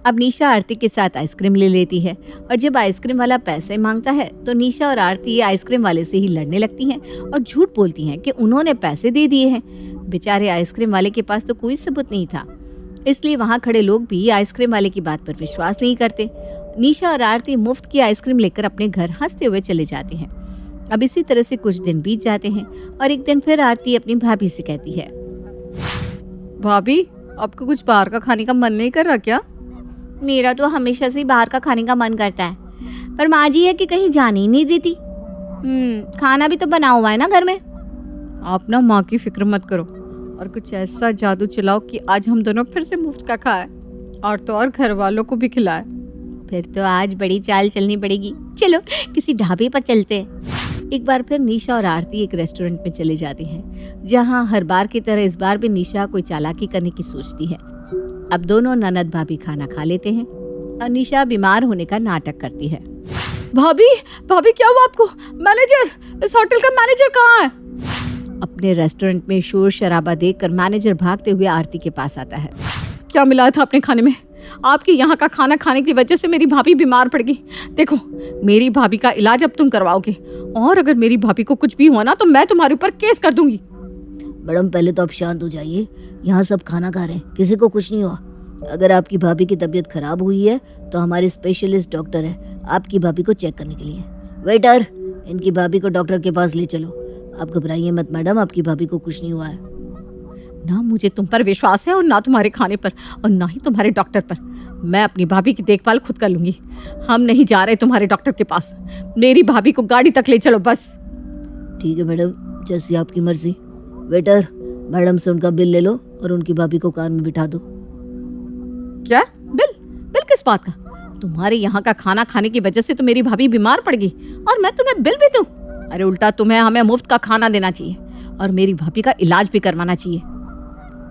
अब निशा आरती के साथ आइसक्रीम ले लेती है और जब आइसक्रीम वाला पैसे मांगता है तो निशा और आरती आइसक्रीम वाले से ही लड़ने लगती हैं और झूठ बोलती हैं कि उन्होंने पैसे दे दिए हैं। बेचारे आइसक्रीम वाले के पास तो कोई सबूत नहीं था, इसलिए वहाँ खड़े लोग भी आइसक्रीम वाले की बात पर विश्वास नहीं करते। निशा और आरती मुफ्त की आइसक्रीम लेकर अपने घर हंसते हुए चले जाते हैं। अब इसी तरह से कुछ दिन बीत जाते हैं और एक दिन फिर आरती अपनी भाभी से कहती है, भाभी आपको कुछ बाहर का खाने का मन नहीं कर रहा क्या? मेरा तो हमेशा से बाहर का खाने का मन करता है, पर माँ जी है कि कहीं जाने ही नहीं देती। खाना भी तो बना हुआ है ना घर में। आप ना माँ की फिक्र मत करो और कुछ ऐसा जादू चलाओ कि आज हम दोनों फिर से मुफ्त का खाए और तो और घर वालों को भी खिलाए। फिर तो आज बड़ी चाल चलनी पड़ेगी। चलो किसी ढाबे पर चलते हैं। एक बार फिर निशा और आरती एक रेस्टोरेंट में चले जाते हैं, जहां हर बार की तरह इस बार भी निशा कोई चालाकी करने की सोचती है। अब दोनों ननद भाभी खाना खा लेते हैं और निशा बीमार होने का नाटक करती है। भाभी भाभी क्या हुआ आपको? मैनेजर, इस होटल का मैनेजर कहाँ है? अपने रेस्टोरेंट में शोर शराबा देखकर मैनेजर भागते हुए आरती के पास आता है। क्या मिलाया था आपने खाने में? आपके यहाँ का खाना खाने की वजह से मेरी भाभी बीमार पड़ गई। देखो मेरी भाभी का इलाज अब तुम करवाओगे और अगर मेरी भाभी को कुछ भी हुआ ना तो मैं तुम्हारे ऊपर केस कर दूंगी। मैडम पहले तो आप शांत हो जाइए, यहाँ सब खाना खा रहे हैं, किसी को कुछ नहीं हुआ। अगर आपकी भाभी की तबीयत खराब हुई है तो हमारे स्पेशलिस्ट डॉक्टर है आपकी भाभी को चेक करने के लिए। वेटर, इनकी भाभी को डॉक्टर के पास ले चलो। आप घबराइए मत मैडम, आपकी भाभी को कुछ नहीं हुआ है। ना मुझे तुम पर विश्वास है और ना तुम्हारे खाने पर और ना ही तुम्हारे डॉक्टर पर। मैं अपनी भाभी की देखभाल खुद कर लूंगी। हम नहीं जा रहे तुम्हारे डॉक्टर के पास। मेरी भाभी को गाड़ी तक ले चलो बस। ठीक है मैडम, जैसी आपकी मर्जी। वेटर, मैडम से उनका बिल ले लो और उनकी भाभी को कार में बिठा दो। क्या बिल? बिल किस बात का? तुम्हारे यहाँ का खाना खाने की वजह से तो मेरी भाभी बीमार पड़ गई और मैं तुम्हें बिल भी दूं? अरे उल्टा तुम्हें हमें मुफ्त का खाना देना चाहिए और मेरी भाभी का इलाज भी करवाना चाहिए।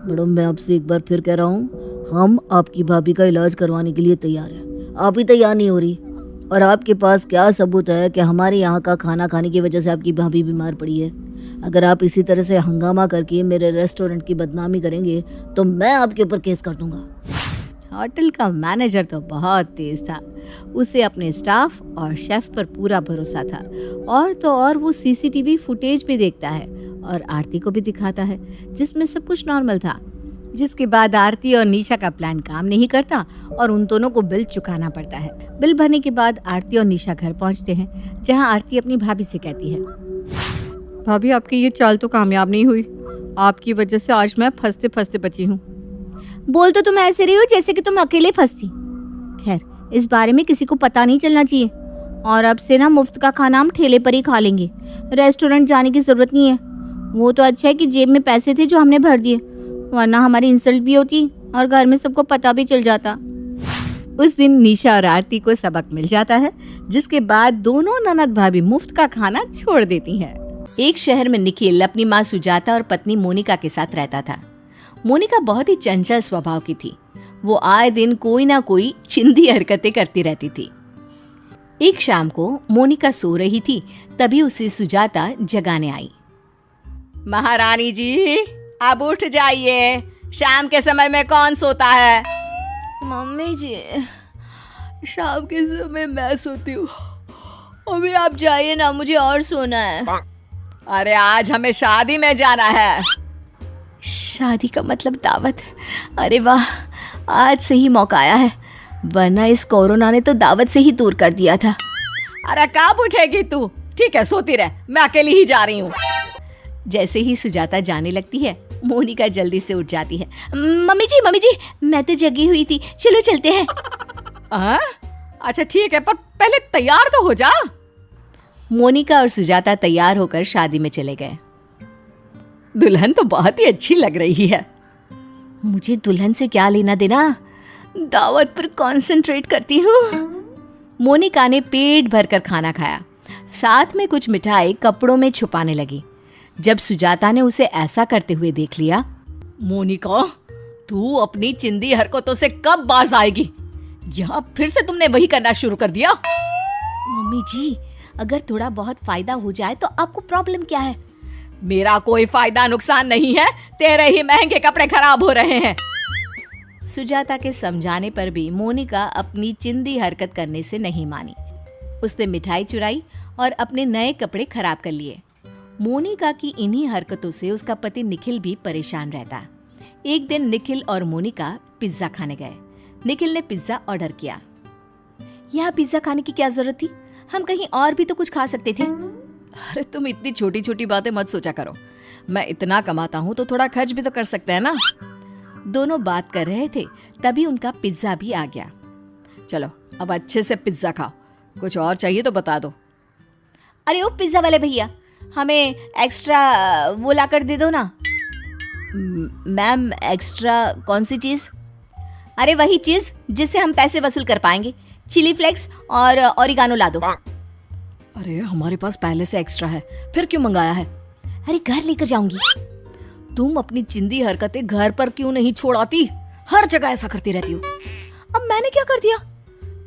मैडम मैं आपसे एक बार फिर कह रहा हूँ, हम आपकी भाभी का इलाज करवाने के लिए तैयार हैं। आप ही तैयार नहीं हो रही और आपके पास क्या सबूत है कि हमारे यहाँ का खाना खाने की वजह से आपकी भाभी बीमार पड़ी है? अगर आप इसी तरह से हंगामा करके मेरे रेस्टोरेंट की बदनामी करेंगे तो मैं आपके ऊपर केस कर दूंगा। होटल का मैनेजर तो बहुत तेज था। उसे अपने स्टाफ और शेफ पर पूरा भरोसा था और तो और वो सीसीटीवी फुटेज भी देखता है और आरती को भी दिखाता है जिसमें सब कुछ नॉर्मल था। जिसके बाद आरती और निशा का प्लान काम नहीं करता और उन दोनों को बिल चुकाना पड़ता है। बिल भरने के बाद आरती और निशा घर पहुंचते हैं, जहां आरती अपनी भाभी से कहती है, भाभी आपकी ये चाल तो कामयाब नहीं हुई। आपकी वजह से आज मैं फंसते फंसते बची हूँ। बोल तो तुम ऐसे रही हो जैसे कि तुम अकेले फंसती। खैर इस बारे में किसी को पता नहीं चलना चाहिए और अब से ना मुफ्त का खाना हम ठेले पर ही खा लेंगे। रेस्टोरेंट जाने की जरूरत नहीं है। वो तो अच्छा है कि जेब में पैसे थे जो हमने भर दिए, वरना हमारी इंसल्ट भी होती और घर में सबको पता भी चल जाता। उस दिन निशा और आरती को सबक मिल जाता है, जिसके बाद दोनों ननद भाभी मुफ्त का खाना छोड़ देती हैं। एक शहर में निखिल अपनी माँ सुजाता और पत्नी मोनिका के साथ रहता था। मोनिका बहुत ही चंचल स्वभाव की थी। वो आए दिन कोई ना कोई चिंदी हरकतें करती रहती थी। एक शाम को मोनिका सो रही थी, तभी उसे सुजाता जगाने आई। महारानी जी अब उठ जाइए, शाम के समय में कौन सोता है? मम्मी जी, शाम के समय मैं सोती हूँ, अभी आप जाइए ना, मुझे और सोना है। अरे आज हमें शादी में जाना है। शादी का मतलब दावत? अरे वाह, आज से ही मौका आया है, वरना इस कोरोना ने तो दावत से ही दूर कर दिया था। अरे कब उठेगी तू? ठीक है सोती रह, मैं अकेली ही जा रही हूँ। जैसे ही सुजाता जाने लगती है, मोनिका जल्दी से उठ जाती है। मम्मी जी मैं तो जगी हुई थी, चलो चलते हैं। अच्छा ठीक है, पर पहले तैयार तो हो जा। मोनिका और सुजाता तैयार होकर शादी में चले गए। दुल्हन तो बहुत ही अच्छी लग रही है। मुझे दुल्हन से क्या लेना देना, दावत पर कंसंट्रेट करती हूँ। मोनिका ने पेट भरकर खाना खाया, साथ में कुछ मिठाई कपड़ों में छुपाने लगी। जब सुजाता ने उसे ऐसा करते हुए देख लिया, मोनिका, तू अपनी चिंदी हरकतों से कब बाज आएगी? यहाँ फिर से तुमने वही करना शुरू कर दिया। मम्मी जी, अगर थोड़ा बहुत फायदा हो जाए तो आपको प्रॉब्लम क्या है? मेरा कोई फायदा नुकसान नहीं है, तेरे ही महंगे कपड़े खराब हो रहे हैं। सुजाता के समझाने पर भी मोनिका अपनी चिंदी हरकत करने से नहीं मानी। उसने मिठाई चुराई और अपने नए कपड़े खराब कर लिए। मोनिका की इन्हीं हरकतों से उसका पति निखिल भी परेशान रहता। एक दिन निखिल और मोनिका पिज्जा खाने गए। निखिल ने पिज्जा ऑर्डर किया। यहाँ पिज्जा खाने की क्या जरूरत थी, हम कहीं और भी तो कुछ खा सकते थे। अरे तुम इतनी छोटी छोटी बातें मत सोचा करो। मैं इतना कमाता हूँ तो थोड़ा खर्च भी तो कर सकते हैं ना। दोनों बात कर रहे थे, तभी उनका पिज्जा भी आ गया। चलो अब अच्छे से पिज्जा खाओ, कुछ और चाहिए तो बता दो। अरे ओ पिज्जा वाले भैया, हमें एक्स्ट्रा वो लाकर दे दो ना। मैम, एक्स्ट्रा कौन सी चीज? अरे वही चीज जिससे हम पैसे वसूल कर पाएंगे। चिली फ्लेक्स और ओरिगानो ला दो। अरे हमारे पास पहले से एक्स्ट्रा है, फिर क्यों मंगाया है? अरे घर लेकर जाऊंगी। तुम अपनी चिंदी हरकतें घर पर क्यों नहीं छोड़ाती? हर जगह ऐसा करती रहती हो। अब मैंने क्या कर दिया?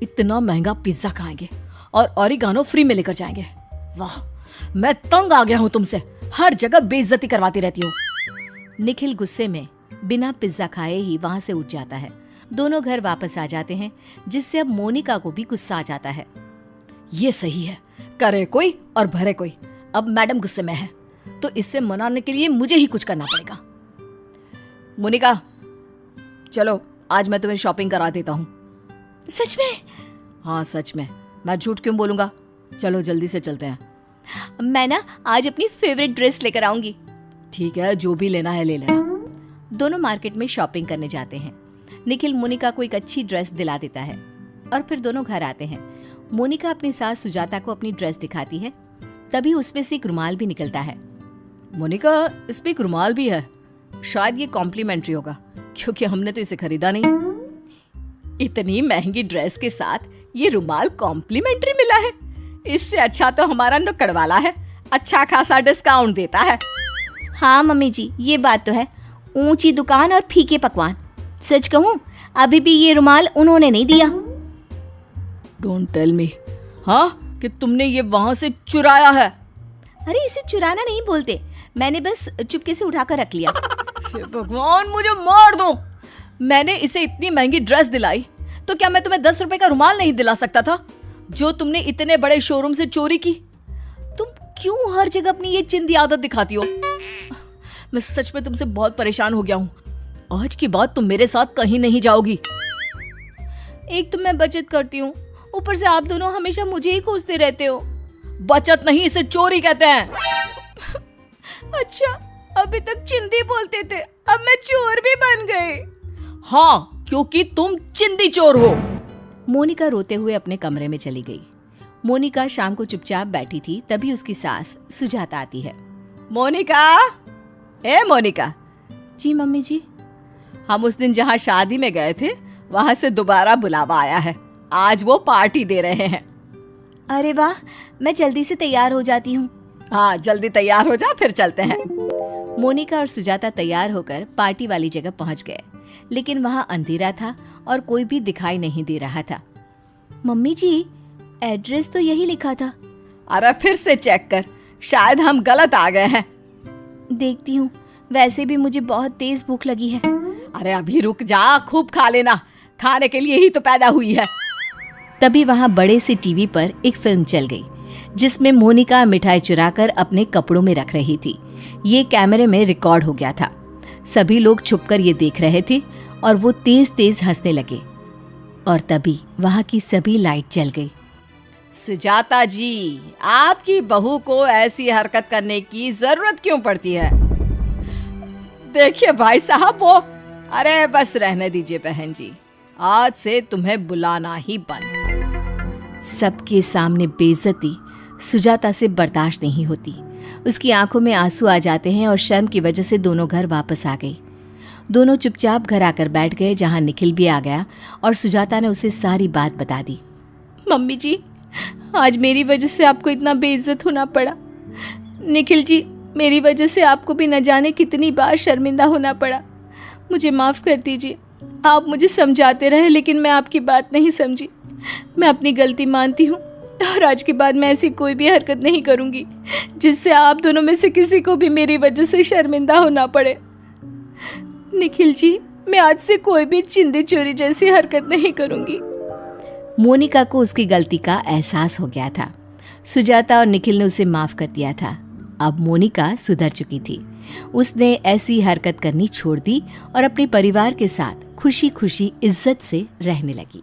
इतना महंगा पिज्जा खाएंगे और ओरिगानो फ्री में लेकर जाएंगे। वाह, मैं तंग आ गया हूँ तुमसे, हर जगह बेइज्जती करवाती रहती हो। निखिल गुस्से में बिना पिज्जा खाए ही वहां से उठ जाता है। दोनों घर वापस आ जाते हैं, जिससे अब मोनिका को भी गुस्सा आ जाता है। ये सही है, करे कोई और भरे कोई। अब मैडम गुस्से में है तो इससे मनाने के लिए मुझे ही कुछ करना पड़ेगा। मोनिका, चलो आज मैं तुम्हें शॉपिंग करा देता हूँ। सच में? हाँ सच में, मैं झूठ क्यों बोलूंगा। चलो जल्दी से चलते हैं। मैं ना आज अपनी फेवरेट ड्रेस लेकर आऊंगी। ठीक है, जो भी लेना है ले लेना। दोनों मार्केट में शॉपिंग करने जाते हैं। निखिल मोनिका को एक अच्छी ड्रेस दिला देता है और फिर दोनों घर आते हैं। मोनिका अपनी सास सुजाता को अपनी ड्रेस दिखाती है, तभी उसमें से एक रुमाल भी निकलता है। मोनिका, इसमें एक रुमाल भी है, शायद ये कॉम्प्लीमेंट्री होगा क्योंकि हमने तो इसे खरीदा नहीं। इतनी महंगी ड्रेस के साथ ये रुमाल कॉम्प्लीमेंट्री मिला है? इससे अच्छा तो हमारा नुक्कड़ वाला है, अच्छा खासा डिस्काउंट देता है। हाँ मम्मी जी, ये बात तो है, ऊंची दुकान और फीके पकवान। सच कहूँ, अभी भी ये रुमाल उन्होंने नहीं दिया। डोंट टेल मी, हाँ, कि तुमने ये वहां से चुराया है। अरे इसे चुराना नहीं बोलते, मैंने बस चुपके से उठाकर रख लिया। भगवान, मुझे मार दो। मैंने इसे इतनी महंगी ड्रेस दिलाई तो क्या मैं तुम्हें 10 रुपए का रुमाल नहीं दिला सकता था, जो तुमने इतने बड़े शोरूम से चोरी की? तुम क्यों हर जगह अपनी ये चिंदी आदत दिखाती हो? मैं सच में तुमसे बहुत परेशान हो गया हूँ। आज की बात तुम मेरे साथ कहीं नहीं जाओगी। एक तो मैं बचत करती हूँ, ऊपर से आप दोनों हमेशा मुझे ही कोसते रहते हो। बचत नहीं, इसे चोरी कहते हैं। अच्छा, अभी तक चिंदी बोलते थे, अब मैं चोर भी बन गई। हाँ, क्योंकि तुम चिंदी चोर हो। मोनिका रोते हुए अपने कमरे में चली गई। मोनिका शाम को चुपचाप बैठी थी, तभी उसकी सास सुजाता आती है। मोनिका, ए मोनिका। जी मम्मी जी। हम उस दिन जहाँ शादी में गए थे वहां से दोबारा बुलावा आया है, आज वो पार्टी दे रहे हैं। अरे वाह, मैं जल्दी से तैयार हो जाती हूँ। हाँ, जल्दी तैयार हो जा, फिर चलते हैं। मोनिका और सुजाता तैयार होकर पार्टी वाली जगह पहुंच गए, लेकिन वहाँ अंधेरा था और कोई भी दिखाई नहीं दे रहा था। मम्मी जी, एड्रेस तो यही लिखा था। अरे फिर से चेक कर, शायद हम गलत आ गए हैं। देखती हूँ, वैसे भी मुझे बहुत तेज भूख लगी है। अरे अभी रुक जा, खूब खा लेना, खाने के लिए ही तो पैदा हुई है। तभी वहाँ बड़े से टीवी पर एक फिल्म चल गई, जिसमें मोनिका मिठाई चुराकर अपने कपड़ों में रख रही थी। ये कैमरे में रिकॉर्ड हो गया था। सभी लोग छुपकर ये देख रहे थे और वो तेज तेज हंसने लगे। और तभी वहाँ की सभी लाइट जल गई। सुजाता जी, आपकी बहू को ऐसी हरकत करने की जरूरत क्यों पड़ती है? देखिए भाई साहब वो, अरे बस रहने दीजिए बहन जी, आज से तुम्हें बुलाना ही बंद। सबके सामने बेइज्जती सुजाता से बर्दाश्त नहीं होती। उसकी आंखों में आंसू आ जाते हैं और शर्म की वजह से दोनों घर वापस आ गई। दोनों चुपचाप घर आकर बैठ गए, जहां निखिल भी आ गया और सुजाता ने उसे सारी बात बता दी। मम्मी जी, आज मेरी वजह से आपको इतना बेइज्जत होना पड़ा। निखिल जी, मेरी वजह से आपको भी न जाने कितनी बार शर्मिंदा होना पड़ा। मुझे माफ़ कर दीजिए। आप मुझे समझाते रहे लेकिन मैं आपकी बात नहीं समझी। मैं अपनी गलती मानती हूँ और आज के बाद मैं ऐसी कोई भी हरकत नहीं करूँगी जिससे आप दोनों में से किसी को भी मेरी वजह से शर्मिंदा होना पड़े। निखिल जी, मैं आज से कोई भी चिंदी चोरी जैसी हरकत नहीं करूँगी। मोनिका को उसकी गलती का एहसास हो गया था। सुजाता और निखिल ने उसे माफ कर दिया था। अब मोनिका सुधर चुकी थी। उसने ऐसी हरकत करनी छोड़ दी और अपने परिवार के साथ खुशी खुशी इज्जत से रहने लगी।